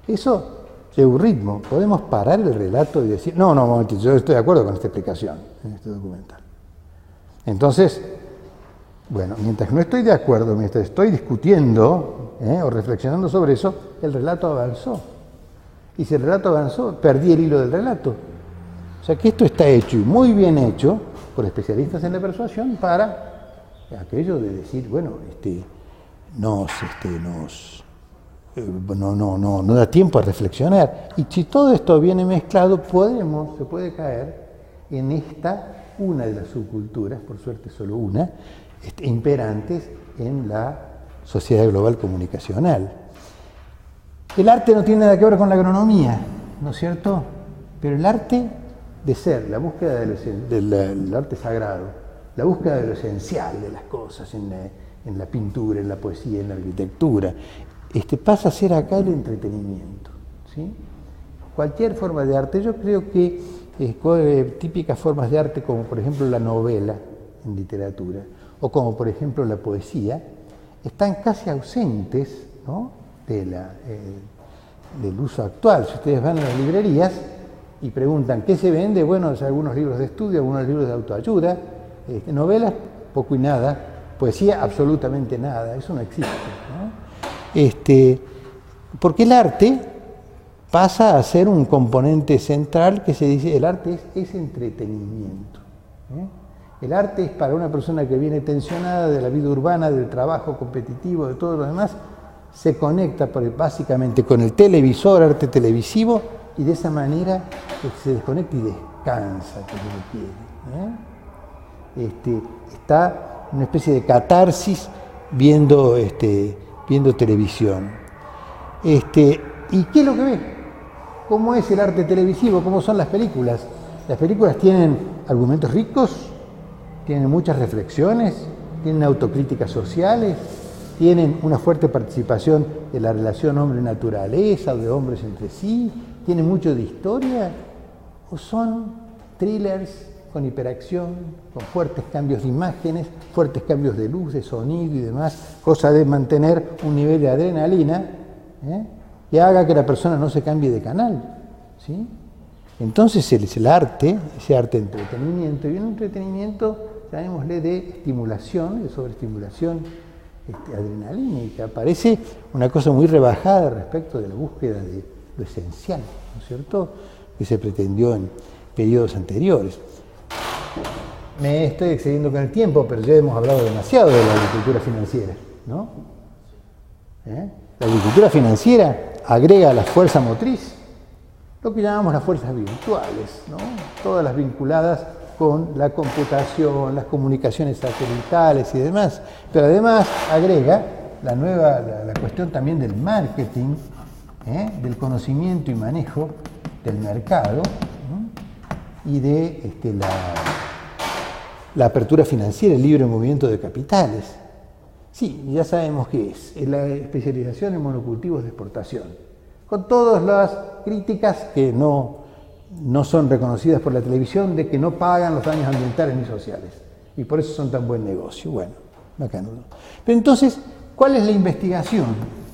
Eso lleva un ritmo. Podemos parar el relato y decir, no, un momentito, yo estoy de acuerdo con esta explicación en este documental. Entonces, bueno, mientras no estoy de acuerdo, mientras estoy discutiendo o reflexionando sobre eso, el relato avanzó. Y si el relato avanzó, perdí el hilo del relato. O sea que esto está hecho y muy bien hecho por especialistas en la persuasión para aquello de decir, bueno, no da tiempo a reflexionar. Y si todo esto viene mezclado, se puede caer en una de las subculturas, por suerte solo una, imperantes en la sociedad global comunicacional. El arte no tiene nada que ver con la agronomía, ¿no es cierto? Pero el arte de ser, la búsqueda del arte sagrado, la búsqueda de lo esencial de las cosas en la pintura, en la poesía, en la arquitectura, pasa a ser acá el entretenimiento, ¿sí? Cualquier forma de arte, yo creo que típicas formas de arte como por ejemplo la novela en literatura o como por ejemplo la poesía, están casi ausentes, ¿no?, del uso actual. Si ustedes van a las librerías y preguntan ¿qué se vende? Bueno, algunos libros de estudio, algunos libros de autoayuda, novelas, poco y nada, poesía, absolutamente nada, eso no existe, ¿no? Porque el arte pasa a ser un componente central que se dice, el arte es entretenimiento. El arte es para una persona que viene tensionada de la vida urbana, del trabajo competitivo, de todo lo demás, se conecta básicamente con el televisor, arte televisivo, y de esa manera se desconecta y descansa, que es lo que quiere. Está una especie de catarsis viendo televisión. ¿Y qué es lo que ve? ¿Cómo es el arte televisivo? ¿Cómo son las películas? Las películas tienen argumentos ricos, tienen muchas reflexiones, tienen autocríticas sociales, tienen una fuerte participación de la relación hombre-naturaleza o de hombres entre sí, tienen mucho de historia, o son thrillers con hiperacción, con fuertes cambios de imágenes, fuertes cambios de luz, de sonido y demás, cosa de mantener un nivel de adrenalina que haga que la persona no se cambie de canal, ¿sí? Entonces el arte, ese arte de entretenimiento, y un entretenimiento, llamémosle, de estimulación, de sobreestimulación adrenalínica, parece una cosa muy rebajada respecto de la búsqueda de lo esencial, ¿no es cierto?, que se pretendió en periodos anteriores. Me estoy excediendo con el tiempo, pero ya hemos hablado demasiado de la agricultura financiera, ¿no? La agricultura financiera agrega a la fuerza motriz lo que llamamos las fuerzas virtuales, ¿no? Todas las vinculadas con la computación, las comunicaciones satelitales y demás, pero además agrega la cuestión también del marketing, del conocimiento y manejo del mercado, ¿no?, y de la apertura financiera, el libre movimiento de capitales. Sí, ya sabemos qué es la especialización en monocultivos de exportación, con todas las críticas que no son reconocidas por la televisión de que no pagan los daños ambientales ni sociales, y por eso son tan buen negocio. Bueno, bacanudo. Pero entonces, ¿cuál es la investigación?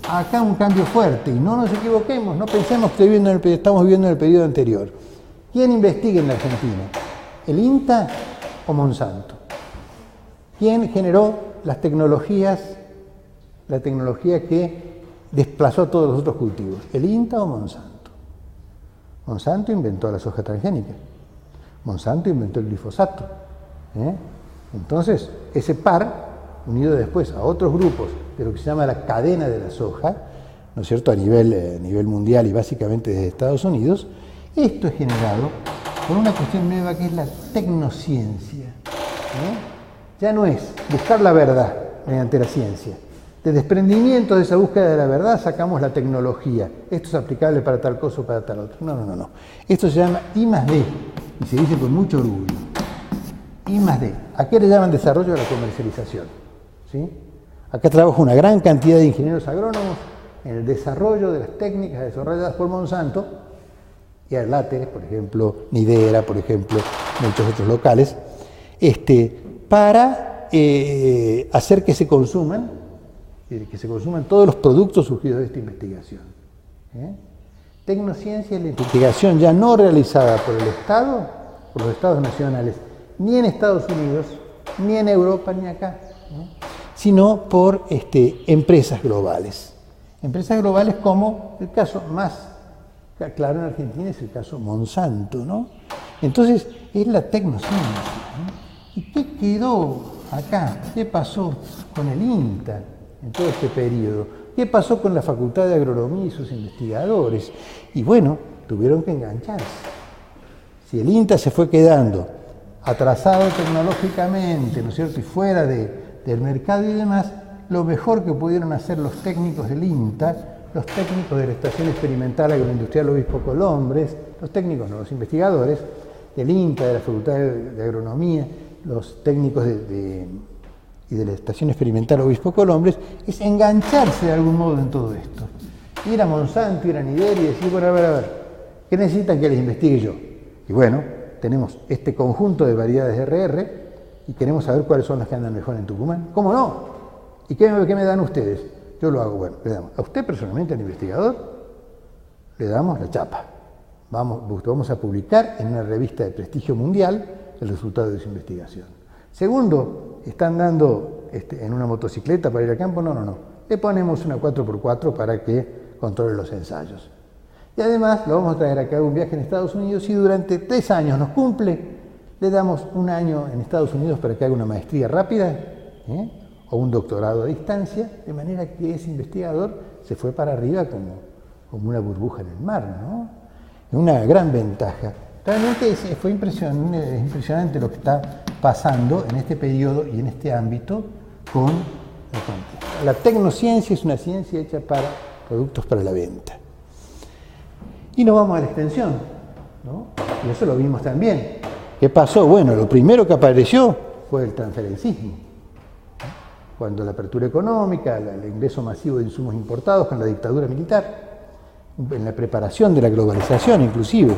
Acá un cambio fuerte, y no nos equivoquemos, no pensemos que estamos viviendo en el periodo anterior. ¿Quién investiga en la Argentina? ¿El INTA o Monsanto? ¿Quién generó las tecnologías, la tecnología que desplazó a todos los otros cultivos? ¿El INTA o Monsanto? Monsanto inventó la soja transgénica. Monsanto inventó el glifosato. Entonces, ese par, unido después a otros grupos de lo que se llama la cadena de la soja, ¿no es cierto?, a nivel mundial y básicamente desde Estados Unidos, esto es generado por una cuestión nueva que es la tecnociencia. Ya no es buscar la verdad mediante la ciencia. De desprendimiento de esa búsqueda de la verdad sacamos la tecnología. Esto es aplicable para tal cosa o para tal otro. No. Esto se llama I+D y se dice con mucho orgullo. I+D. ¿A qué le llaman desarrollo de la comercialización? ¿Sí? Acá trabaja una gran cantidad de ingenieros agrónomos en el desarrollo de las técnicas desarrolladas por Monsanto y Arláteres, por ejemplo, Nidera, por ejemplo, muchos otros locales, para hacer que se consuman que se consuman todos los productos surgidos de esta investigación. Tecnociencia es la investigación ya no realizada por el Estado, por los Estados nacionales, ni en Estados Unidos, ni en Europa, ni acá, sino por empresas globales. Empresas globales como el caso más claro en Argentina es el caso Monsanto, ¿no? Entonces, es la tecnociencia, ¿no? ¿Y qué quedó acá? ¿Qué pasó con el INTA en todo este periodo? ¿Qué pasó con la Facultad de Agronomía y sus investigadores? Y bueno, tuvieron que engancharse. Si el INTA se fue quedando atrasado tecnológicamente, ¿no es cierto?, y fuera del mercado y demás, lo mejor que pudieron hacer los técnicos del INTA, los técnicos de la Estación Experimental Agroindustrial Obispo Colombres, los técnicos, no, los investigadores del INTA, de la Facultad de Agronomía, los técnicos y de la Estación Experimental Obispo Colombres, es engancharse de algún modo en todo esto. Ir a Monsanto, ir a Nideri y decir, bueno, a ver, ¿qué necesitan que les investigue yo? Y bueno, tenemos este conjunto de variedades RR y queremos saber cuáles son las que andan mejor en Tucumán. ¿Cómo no? ¿Y qué me dan ustedes? Yo lo hago, bueno, le damos a usted personalmente, al investigador, le damos la chapa. Vamos a publicar en una revista de prestigio mundial el resultado de su investigación. Segundo, están dando en una motocicleta para ir al campo, no. Le ponemos una 4x4 para que controle los ensayos. Y además lo vamos a traer acá a un viaje en Estados Unidos y durante 3 años nos cumple, le damos 1 año en Estados Unidos para que haga una maestría rápida, o un doctorado a distancia, de manera que ese investigador se fue para arriba como una burbuja en el mar, ¿no? Es una gran ventaja. Realmente fue impresionante lo que está pasando en este periodo y en este ámbito con la conquista. La tecnociencia es una ciencia hecha para productos para la venta. Y nos vamos a la extensión, ¿no? Y eso lo vimos también. ¿Qué pasó? Bueno, lo primero que apareció fue el transferencismo. Cuando la apertura económica, el ingreso masivo de insumos importados con la dictadura militar, en la preparación de la globalización inclusive.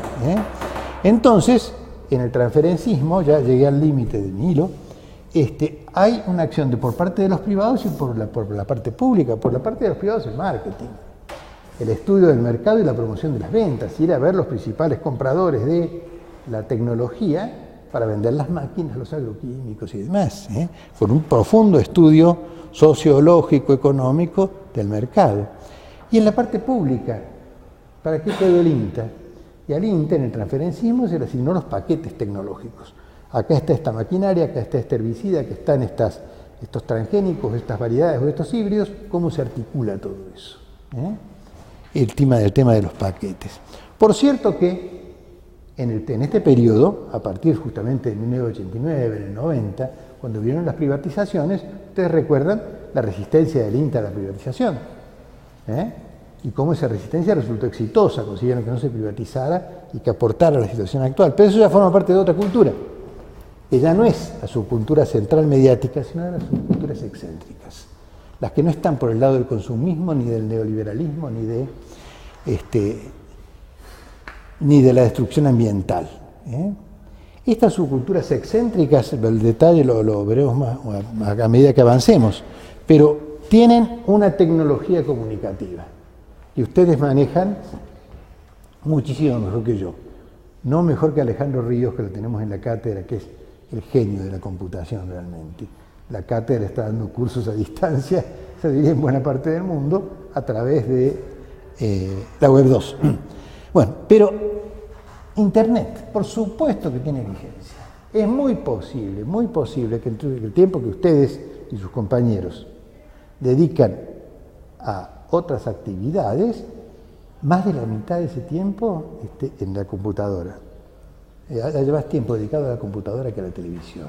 Entonces, en el transferencismo, ya llegué al límite de mi hilo, hay una acción por parte de los privados y por la parte pública. Por la parte de los privados el marketing, el estudio del mercado y la promoción de las ventas, ir a ver los principales compradores de la tecnología para vender las máquinas, los agroquímicos y demás, con un profundo estudio sociológico, económico del mercado. Y en la parte pública, ¿para qué quedó el INTA? Y al INTA, en el transferencismo, se le asignó los paquetes tecnológicos. Acá está esta maquinaria, acá está este herbicida, acá están estos transgénicos, estas variedades o estos híbridos, ¿cómo se articula todo eso? El tema de los paquetes. Por cierto que en este periodo, a partir justamente de 1989, en el 90, cuando vinieron las privatizaciones, ustedes recuerdan la resistencia del INTA a la privatización, y cómo esa resistencia resultó exitosa, consiguieron que no se privatizara y que aportara a la situación actual. Pero eso ya forma parte de otra cultura, que ya no es la subcultura central mediática, sino de las subculturas excéntricas, las que no están por el lado del consumismo, ni del neoliberalismo, ni de la destrucción ambiental. Estas subculturas excéntricas, el detalle lo veremos más a medida que avancemos, pero tienen una tecnología comunicativa y ustedes manejan muchísimo mejor que yo, no mejor que Alejandro Ríos, que lo tenemos en la cátedra, que es el genio de la computación realmente. La cátedra está dando cursos a distancia, se diría en buena parte del mundo, a través de la Web 2. Bueno, pero Internet, por supuesto que tiene vigencia. Es muy posible que el tiempo que ustedes y sus compañeros dedican a otras actividades, más de la mitad de ese tiempo esté en la computadora. Haya más tiempo dedicado a la computadora que a la televisión.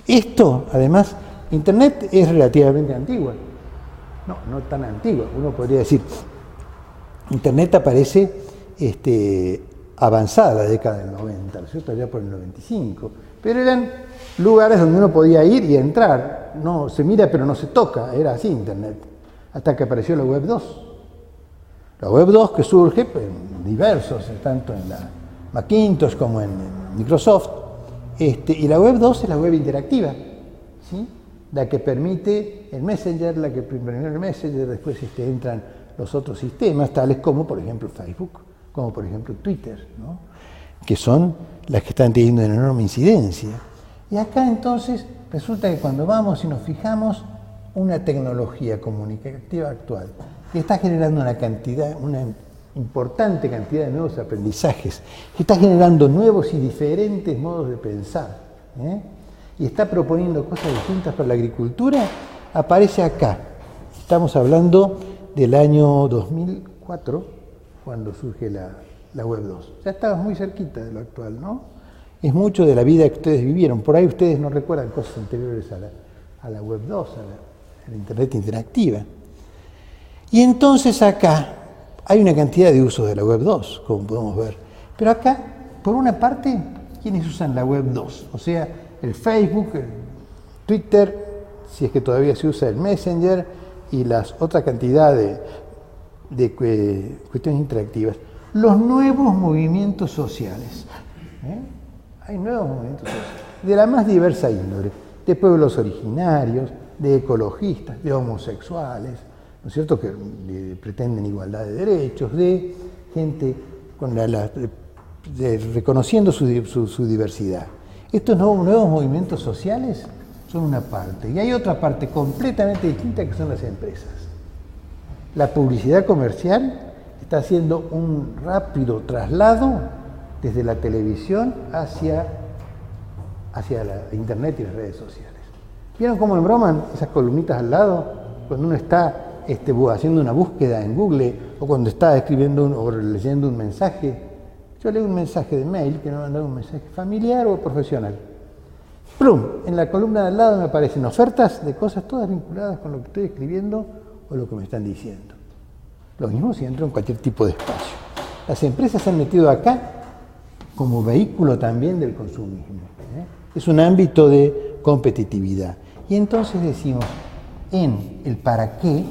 Esto, además, Internet es relativamente antigua. No tan antigua. Uno podría decir, Internet aparece avanzada la década del 90, ¿no es cierto? Ya por el 95. Pero eran lugares donde uno podía ir y entrar. No se mira pero no se toca, era así Internet. Hasta que apareció la Web 2. La Web 2 que surge en diversos, tanto en la Macintosh como en Microsoft. Y la Web 2 es la web interactiva, ¿sí? la que permite el Messenger, la que primero el Messenger, después entran los otros sistemas, tales como, por ejemplo, Facebook, como, por ejemplo, Twitter, ¿no? Que son las que están teniendo una enorme incidencia. Y acá, entonces, resulta que cuando vamos y nos fijamos, una tecnología comunicativa actual que está generando una importante cantidad de nuevos aprendizajes, que está generando nuevos y diferentes modos de pensar, y está proponiendo cosas distintas para la agricultura, aparece acá. Estamos hablando del año 2004, cuando surge la Web 2. Ya estabas muy cerquita de lo actual, ¿no? Es mucho de la vida que ustedes vivieron. Por ahí ustedes no recuerdan cosas anteriores a la Web 2, a la Internet interactiva. Y entonces acá hay una cantidad de usos de la Web 2, como podemos ver. Pero acá, por una parte, ¿quiénes usan la Web 2? O sea, el Facebook, el Twitter, si es que todavía se usa el Messenger, y las otra cantidad de cuestiones interactivas. Los nuevos movimientos sociales. Hay nuevos movimientos sociales, de la más diversa índole, de pueblos originarios, de ecologistas, de homosexuales, ¿no es cierto?, que pretenden igualdad de derechos, de gente con reconociendo su diversidad. Estos nuevos movimientos sociales son una parte, y hay otra parte completamente distinta que son las empresas. La publicidad comercial está haciendo un rápido traslado desde la televisión hacia la Internet y las redes sociales. ¿Vieron cómo embroman esas columnitas al lado? Cuando uno está haciendo una búsqueda en Google, o cuando está escribiendo o leyendo un mensaje. Yo leo un mensaje de mail, que me mandan un mensaje familiar o profesional. ¡Plum! En la columna de al lado me aparecen ofertas de cosas todas vinculadas con lo que estoy escribiendo o lo que me están diciendo. Lo mismo si entro en cualquier tipo de espacio. Las empresas se han metido acá como vehículo también del consumismo. Es un ámbito de competitividad. Y entonces decimos, en el para qué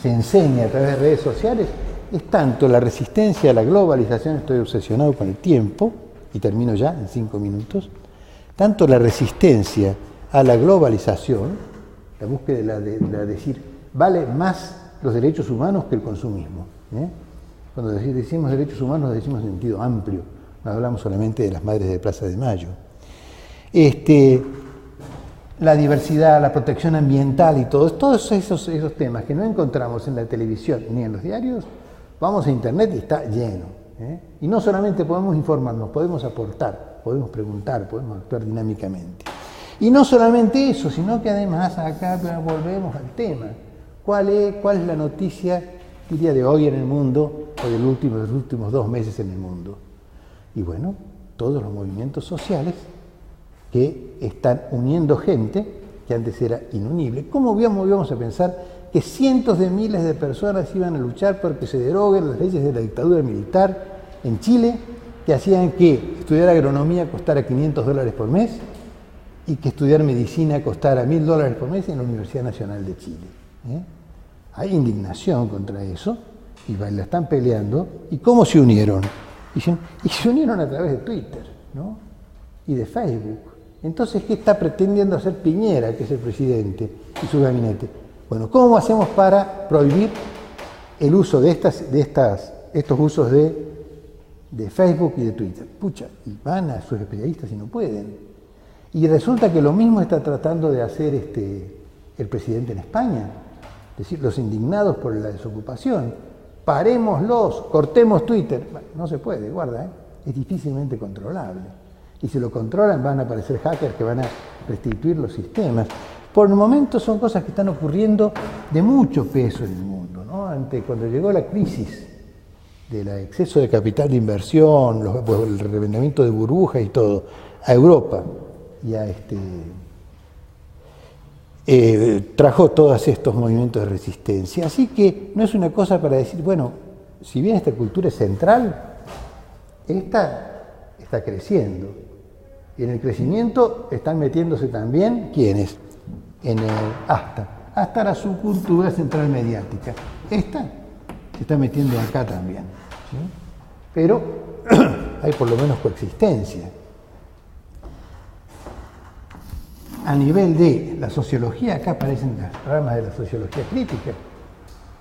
se enseña a través de redes sociales, es tanto la resistencia a la globalización, estoy obsesionado con el tiempo, y termino ya en 5 minutos, tanto la resistencia a la globalización, la búsqueda de decir, vale más los derechos humanos que el consumismo. Cuando decimos derechos humanos, decimos en sentido amplio, no hablamos solamente de las madres de Plaza de Mayo. La diversidad, la protección ambiental y todos esos temas que no encontramos en la televisión ni en los diarios, vamos a Internet y está lleno. Y no solamente podemos informarnos, podemos aportar, podemos preguntar, podemos actuar dinámicamente. Y no solamente eso, sino que además acá volvemos al tema. ¿Cuál es la noticia, diría, de hoy en el mundo, o de los últimos 2 meses en el mundo? Y bueno, todos los movimientos sociales que están uniendo gente que antes era inunible. ¿Cómo íbamos a pensar que cientos de miles de personas iban a luchar porque se deroguen las leyes de la dictadura militar en Chile, que hacían que estudiar agronomía costara $500 por mes y que estudiar medicina costara $1.000 por mes en la Universidad Nacional de Chile? Hay indignación contra eso y la están peleando. ¿Y cómo se unieron? Y se unieron a través de Twitter, ¿no? Y de Facebook. Entonces, ¿qué está pretendiendo hacer Piñera, que es el presidente, y su gabinete? Bueno, ¿cómo hacemos para prohibir el uso de estos usos de Facebook y de Twitter? Pucha, y van a sus especialistas y no pueden. Y resulta que lo mismo está tratando de hacer el presidente en España. Es decir, los indignados por la desocupación. Parémoslos, cortemos Twitter. Bueno, no se puede, guarda, es difícilmente controlable. Y si lo controlan van a aparecer hackers que van a restituir los sistemas. Por el momento son cosas que están ocurriendo de mucho peso en el mundo, ¿no? Cuando llegó la crisis del exceso de capital de inversión, el reventamiento de burbujas y todo, a Europa y trajo todos estos movimientos de resistencia. Así que no es una cosa para decir, bueno, si bien esta cultura es central, esta está creciendo. Y en el crecimiento están metiéndose también, ¿quiénes? En el ASTA. ASTA era su cultura central mediática. Esta se está metiendo acá también, ¿sí? Pero hay por lo menos coexistencia. a nivel de la sociología, acá aparecen las ramas de la sociología crítica,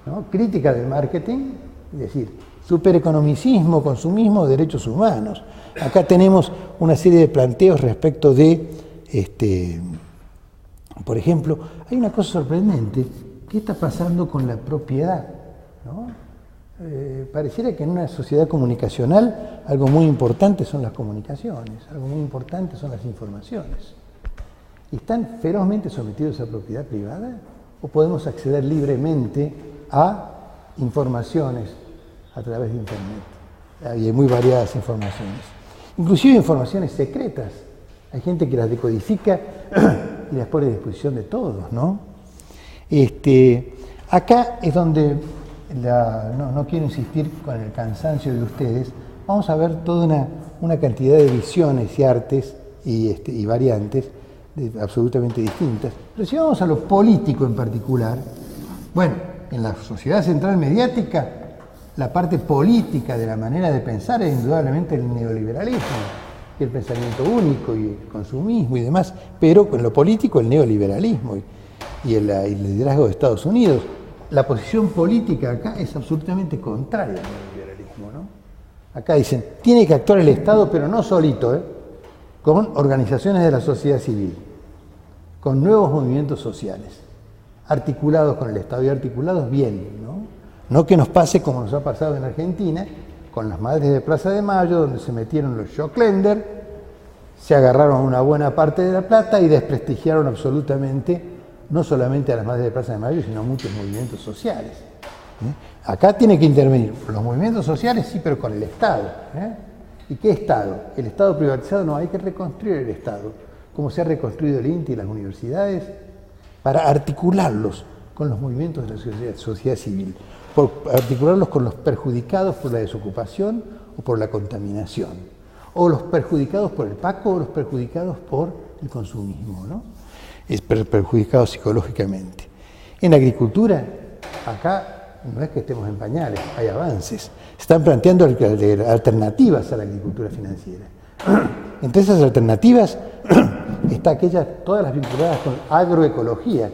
¿no? Crítica del marketing, es decir, supereconomicismo, consumismo, derechos humanos. Acá tenemos una serie de planteos respecto de, por ejemplo, hay una cosa sorprendente, ¿qué está pasando con la propiedad? ¿No? Pareciera que en una sociedad comunicacional algo muy importante son las comunicaciones, algo muy importante son las informaciones. ¿Están ferozmente sometidos a propiedad privada o podemos acceder libremente a informaciones a través de Internet? Hay muy variadas informaciones, inclusive informaciones secretas. Hay gente que las decodifica y las pone a disposición de todos, ¿no? Acá es donde, no quiero insistir con el cansancio de ustedes, vamos a ver toda una cantidad de visiones y artes y variantes absolutamente distintas. Pero si vamos a lo político en particular, bueno, en la sociedad central mediática, la parte política de la manera de pensar es indudablemente el neoliberalismo, y el pensamiento único y el consumismo y demás, pero en lo político el neoliberalismo y el liderazgo de Estados Unidos. La posición política acá es absolutamente contraria al neoliberalismo, ¿no? Acá dicen, tiene que actuar el Estado, pero no solito, con organizaciones de la sociedad civil, con nuevos movimientos sociales, articulados con el Estado y articulados bien, ¿no? No que nos pase como nos ha pasado en Argentina, con las madres de Plaza de Mayo, donde se metieron los Schocklender, se agarraron una buena parte de la plata y desprestigiaron absolutamente, no solamente a las madres de Plaza de Mayo, sino a muchos movimientos sociales. Acá tiene que intervenir los movimientos sociales, sí, pero con el Estado. ¿Y qué Estado? El Estado privatizado, no, hay que reconstruir el Estado, como se ha reconstruido el INTI y las universidades, para articularlos con los movimientos de la sociedad civil, por articularlos con los perjudicados por la desocupación o por la contaminación, o los perjudicados por el PACO o los perjudicados por el consumismo, ¿no? Perjudicados psicológicamente. En la agricultura, acá no es que estemos en pañales, hay avances. Se están planteando alternativas a la agricultura financiera. Entre esas alternativas está todas las vinculadas con agroecología,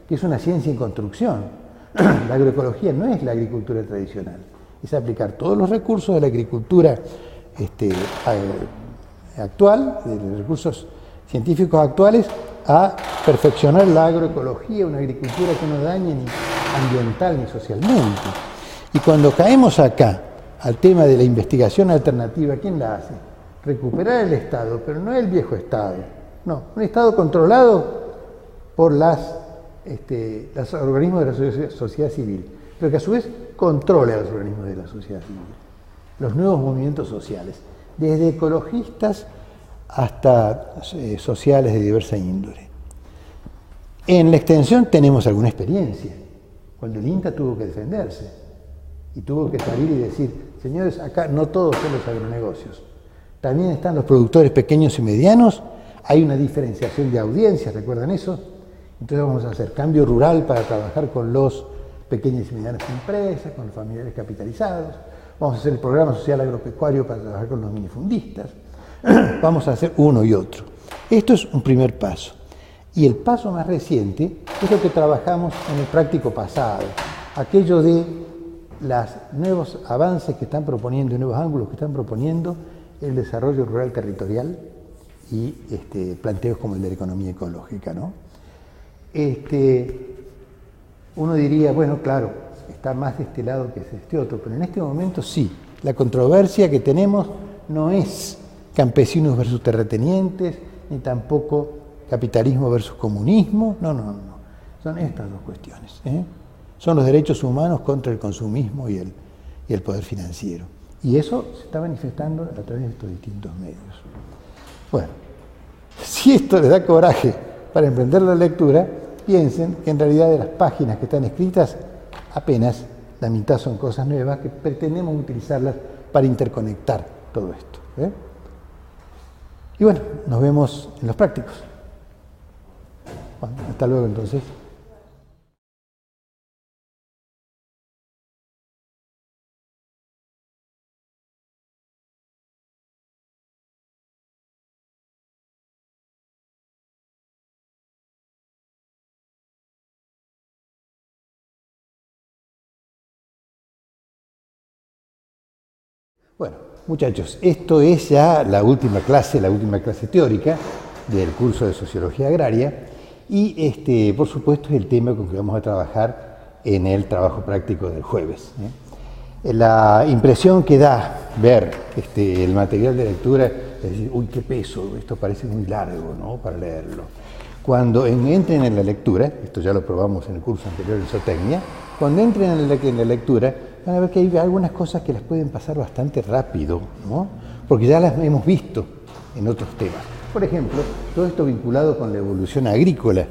que es una ciencia en construcción. La agroecología no es la agricultura tradicional, es aplicar todos los recursos de la agricultura actual, de los recursos científicos actuales, a perfeccionar la agroecología, una agricultura que no dañe ni ambiental ni socialmente. Y cuando caemos acá al tema de la investigación alternativa, ¿quién la hace? Recuperar el Estado, pero no el viejo Estado, no, un Estado controlado por los organismos de la sociedad civil, pero que a su vez controle a los organismos de la sociedad civil, los nuevos movimientos sociales, desde ecologistas hasta sociales de diversa índole. En la extensión tenemos alguna experiencia, cuando el INTA tuvo que defenderse y tuvo que salir y decir, señores, acá no todos son los agronegocios, también están los productores pequeños y medianos, hay una diferenciación de audiencias, ¿recuerdan eso? Entonces vamos a hacer cambio rural para trabajar con los pequeñas y medianas empresas, con los familiares capitalizados, vamos a hacer el programa social agropecuario para trabajar con los minifundistas, vamos a hacer uno y otro. Esto es un primer paso. Y el paso más reciente es lo que trabajamos en el práctico pasado, aquello de los nuevos avances que están proponiendo y nuevos ángulos que están proponiendo el desarrollo rural territorial y planteos como el de la economía ecológica, ¿no? Uno diría, bueno, claro, está más de este lado que de este otro, pero en este momento sí, la controversia que tenemos no es campesinos versus terratenientes, ni tampoco capitalismo versus comunismo, no, son estas dos cuestiones, Son los derechos humanos contra el consumismo y el poder financiero. Y eso se está manifestando a través de estos distintos medios. Bueno, si esto les da coraje para emprender la lectura, piensen que en realidad de las páginas que están escritas, apenas la mitad son cosas nuevas que pretendemos utilizarlas para interconectar todo esto. Y bueno, nos vemos en los prácticos. Bueno, hasta luego entonces. Bueno, muchachos, esto es ya la última clase teórica del curso de Sociología Agraria y por supuesto es el tema con que vamos a trabajar en el trabajo práctico del jueves. La impresión que da ver el material de lectura es decir, uy, qué peso, esto parece muy largo, ¿no?, para leerlo. Cuando entren en la lectura, esto ya lo probamos en el curso anterior en zootecnia, cuando entren en la lectura van a ver que hay algunas cosas que las pueden pasar bastante rápido, ¿no?, porque ya las hemos visto en otros temas. Por ejemplo, todo esto vinculado con la evolución agrícola.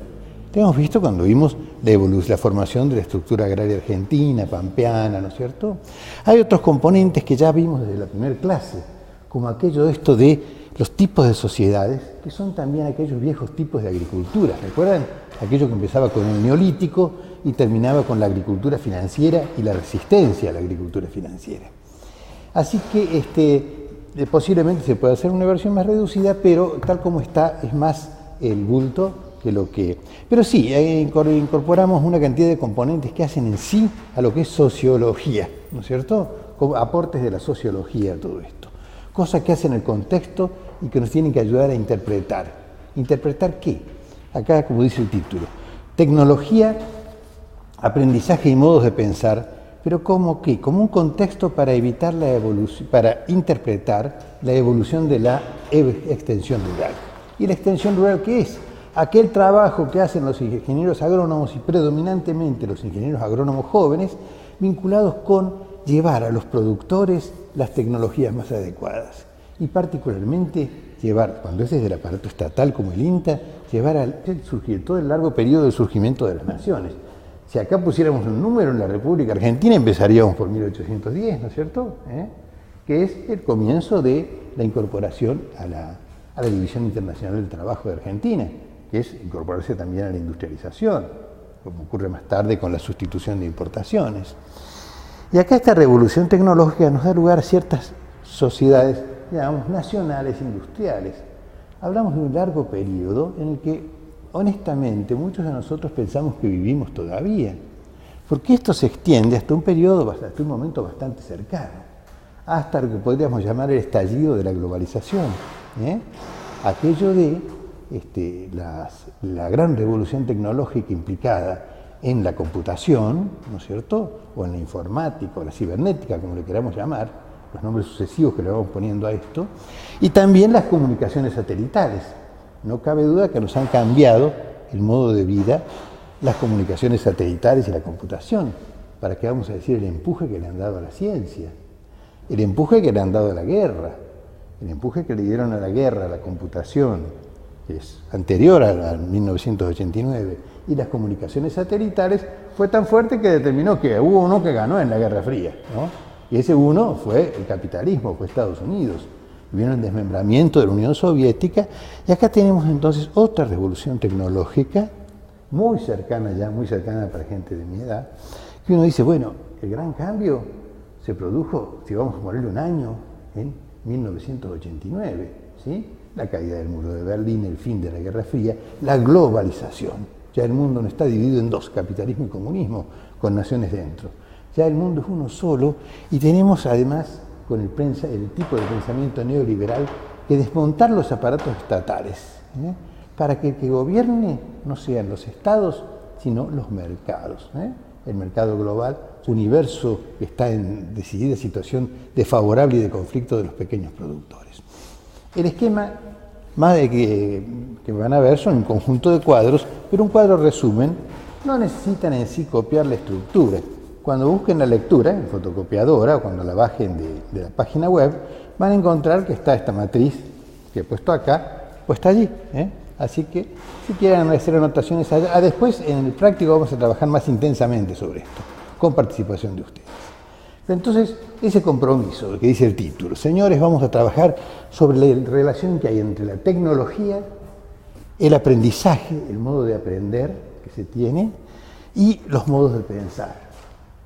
Lo hemos visto cuando vimos la formación de la estructura agraria argentina, pampeana, ¿no es cierto? Hay otros componentes que ya vimos desde la primera clase, como aquello de los tipos de sociedades, que son también aquellos viejos tipos de agricultura. ¿Recuerdan? Aquello que empezaba con el neolítico y terminaba con la agricultura financiera y la resistencia a la agricultura financiera. Así que posiblemente se pueda hacer una versión más reducida, pero tal como está es más el bulto que lo que... Pero sí, incorporamos una cantidad de componentes que hacen en sí a lo que es sociología, ¿no es cierto? Como aportes de la sociología a todo esto. Cosas que hacen el contexto y que nos tienen que ayudar a interpretar. ¿Interpretar qué? Acá, como dice el título, tecnología, aprendizaje y modos de pensar, pero ¿cómo qué? Como un contexto para evitar la evolución, para interpretar la evolución de la extensión rural. ¿Y la extensión rural qué es? Aquel trabajo que hacen los ingenieros agrónomos y predominantemente los ingenieros agrónomos jóvenes, vinculados con llevar a los productores las tecnologías más adecuadas y particularmente llevar, cuando es desde el aparato estatal como el INTA, llevar todo el largo periodo de surgimiento de las naciones. Si acá pusiéramos un número en la República Argentina, empezaríamos por 1810, ¿no es cierto? Que es el comienzo de la incorporación a la División Internacional del Trabajo de Argentina, que es incorporarse también a la industrialización, como ocurre más tarde con la sustitución de importaciones. Y acá esta revolución tecnológica nos da lugar a ciertas sociedades, digamos, nacionales industriales. Hablamos de un largo periodo en el que, honestamente, muchos de nosotros pensamos que vivimos todavía, porque esto se extiende hasta un momento bastante cercano, hasta lo que podríamos llamar el estallido de la globalización, aquello de la gran revolución tecnológica implicada en la computación, ¿no es cierto?, o en la informática, o la cibernética, como le queramos llamar, los nombres sucesivos que le vamos poniendo a esto, y también las comunicaciones satelitales. No cabe duda que nos han cambiado el modo de vida las comunicaciones satelitales y la computación. ¿Para qué vamos a decir el empuje que le han dado a la ciencia? El empuje que le han dado a la guerra, el empuje que le dieron a la guerra, a la computación, que es anterior a 1989, y las comunicaciones satelitales, fue tan fuerte que determinó que hubo uno que ganó en la Guerra Fría, ¿no? Y ese uno fue el capitalismo, fue Estados Unidos. Vino el desmembramiento de la Unión Soviética, y acá tenemos entonces otra revolución tecnológica, muy cercana para gente de mi edad, que uno dice, bueno, el gran cambio se produjo, si vamos a ponerle un año, en 1989, ¿sí? La caída del muro de Berlín, el fin de la Guerra Fría, la globalización. Ya el mundo no está dividido en dos, capitalismo y comunismo, con naciones dentro. Ya el mundo es uno solo y tenemos además con el tipo de pensamiento neoliberal que desmontar los aparatos estatales, para que el que gobierne no sean los estados, sino los mercados. El mercado global, universo que está en decidida situación desfavorable y de conflicto de los pequeños productores. El esquema más de que van a ver son un conjunto de cuadros, pero un cuadro resumen no necesitan en sí copiar la estructura. Cuando busquen la lectura en fotocopiadora o cuando la bajen de la página web, van a encontrar que está esta matriz que he puesto acá, puesta allí. Así que si quieren hacer anotaciones allá, después en el práctico vamos a trabajar más intensamente sobre esto, con participación de ustedes. Entonces, ese compromiso que dice el título, señores, vamos a trabajar sobre la relación que hay entre la tecnología, el aprendizaje, el modo de aprender que se tiene, y los modos de pensar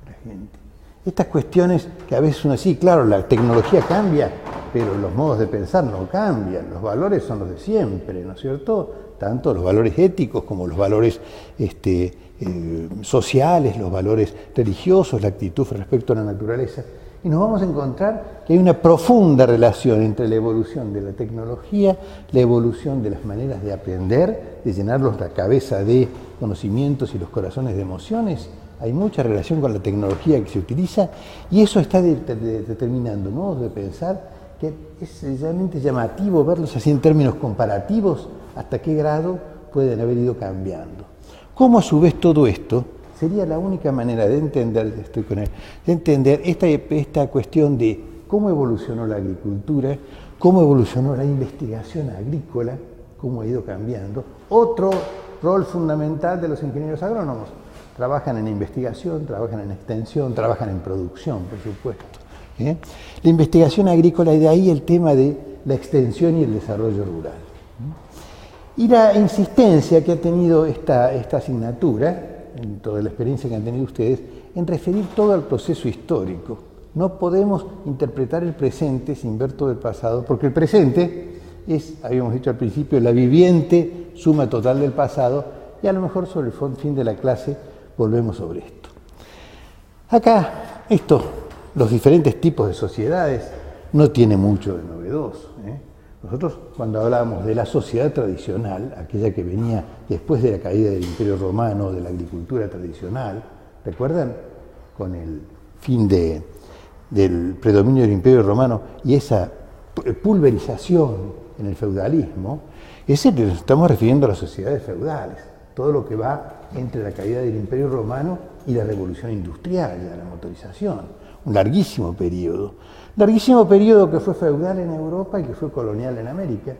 de la gente. Estas cuestiones que a veces uno dice, claro, la tecnología cambia, pero los modos de pensar no cambian, los valores son los de siempre, ¿no es cierto? tanto los valores éticos como los valores sociales, los valores religiosos, la actitud respecto a la naturaleza. Y nos vamos a encontrar que hay una profunda relación entre la evolución de la tecnología, la evolución de las maneras de aprender, de llenarlos la cabeza de conocimientos y los corazones de emociones. Hay mucha relación con la tecnología que se utiliza y eso está determinando modos de pensar que es realmente llamativo verlos así en términos comparativos, hasta qué grado pueden haber ido cambiando. Cómo a su vez todo esto sería la única manera de entender, esta cuestión de cómo evolucionó la agricultura, cómo evolucionó la investigación agrícola, cómo ha ido cambiando. Otro rol fundamental de los ingenieros agrónomos. Trabajan en investigación, trabajan en extensión, trabajan en producción, por supuesto. La investigación agrícola, y de ahí el tema de la extensión y el desarrollo rural. Y la insistencia que ha tenido esta asignatura, en toda la experiencia que han tenido ustedes, en referir todo al proceso histórico. No podemos interpretar el presente sin ver todo el pasado, porque el presente es, habíamos dicho al principio, la viviente suma total del pasado, y a lo mejor sobre el fin de la clase volvemos sobre esto. Acá, los diferentes tipos de sociedades, no tiene mucho de novedoso. Nosotros, cuando hablábamos de la sociedad tradicional, aquella que venía después de la caída del Imperio Romano, de la agricultura tradicional, ¿recuerdan? Con el fin del predominio del Imperio Romano y esa pulverización en el feudalismo, nos estamos refiriendo a las sociedades feudales, todo lo que va entre la caída del Imperio Romano y la Revolución Industrial, de la motorización, un larguísimo periodo que fue feudal en Europa y que fue colonial en América,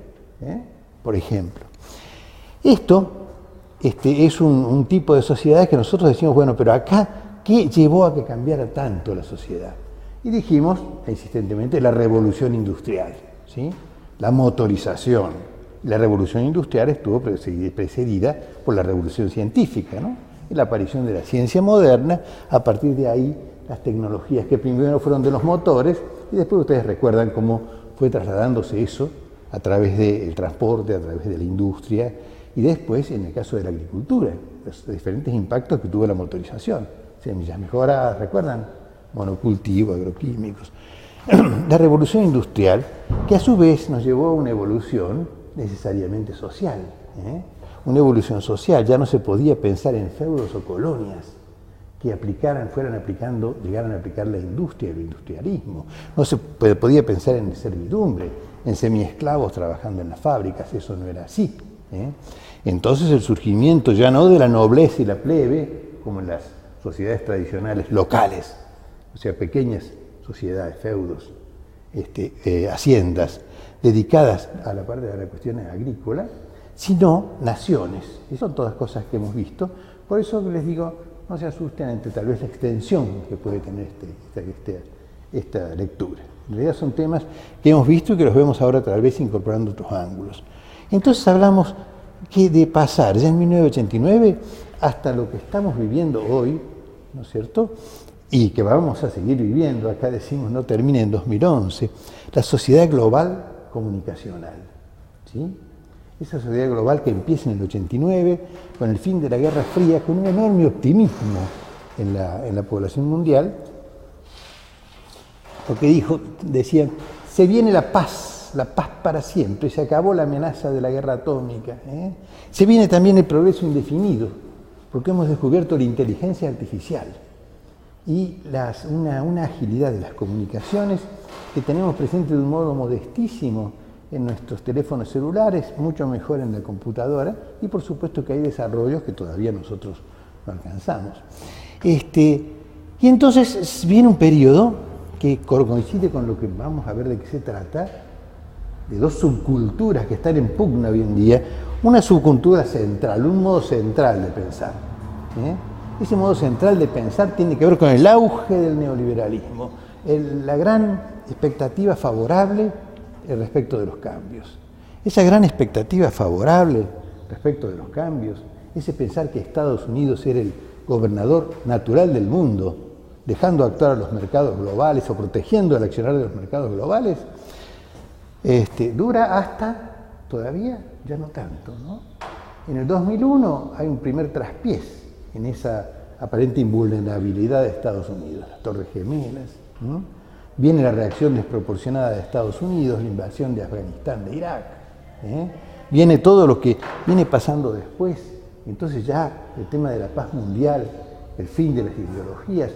por ejemplo. Esto es un tipo de sociedad que nosotros decimos, bueno, pero acá, ¿qué llevó a que cambiara tanto la sociedad? Y dijimos, insistentemente, la revolución industrial, ¿sí? La motorización. La revolución industrial estuvo precedida por la revolución científica, ¿no? Y la aparición de la ciencia moderna, a partir de ahí, las tecnologías que primero fueron de los motores, y después ustedes recuerdan cómo fue trasladándose eso a través del transporte, a través de la industria, y después, en el caso de la agricultura, los diferentes impactos que tuvo la motorización. Semillas mejoradas, ¿recuerdan? Monocultivo, agroquímicos. La revolución industrial, que a su vez nos llevó a una evolución necesariamente social. Una evolución social, ya no se podía pensar en feudos o colonias que llegaran a aplicar la industria, el industrialismo. No se podía pensar en servidumbre, en semiesclavos trabajando en las fábricas, eso no era así. Entonces el surgimiento ya no de la nobleza y la plebe, como en las sociedades tradicionales locales, o sea, pequeñas sociedades, feudos, haciendas, dedicadas a la parte de las cuestiones agrícolas, sino naciones. Y son todas cosas que hemos visto. Por eso les digo, no se asusten ante tal vez la extensión que puede tener esta lectura. En realidad son temas que hemos visto y que los vemos ahora tal vez incorporando otros ángulos. Entonces hablamos que de pasar ya en 1989 hasta lo que estamos viviendo hoy, ¿no es cierto?, y que vamos a seguir viviendo, acá decimos no termina en 2011, la sociedad global comunicacional, ¿sí? Esa sociedad global que empieza en el 89, con el fin de la Guerra Fría, con un enorme optimismo en la población mundial, porque decían, se viene la paz para siempre, se acabó la amenaza de la guerra atómica, se viene también el progreso indefinido, porque hemos descubierto la inteligencia artificial y una agilidad de las comunicaciones que tenemos presente de un modo modestísimo en nuestros teléfonos celulares, mucho mejor en la computadora, y por supuesto que hay desarrollos que todavía nosotros no alcanzamos. Y entonces viene un periodo que coincide con lo que vamos a ver de qué se trata, de dos subculturas que están en pugna hoy en día, una subcultura central, un modo central de pensar. Ese modo central de pensar tiene que ver con el auge del neoliberalismo, la gran expectativa favorable respecto de los cambios. Esa gran expectativa favorable respecto de los cambios, ese pensar que Estados Unidos era el gobernador natural del mundo, dejando actuar a los mercados globales o protegiendo el accionar de los mercados globales, dura hasta todavía ya no tanto, ¿no? En el 2001 hay un primer traspiés en esa aparente invulnerabilidad de Estados Unidos, las Torres Gemelas, ¿no? Viene la reacción desproporcionada de Estados Unidos, la invasión de Afganistán, de Irak, viene todo lo que viene pasando después. Entonces ya el tema de la paz mundial, el fin de las ideologías,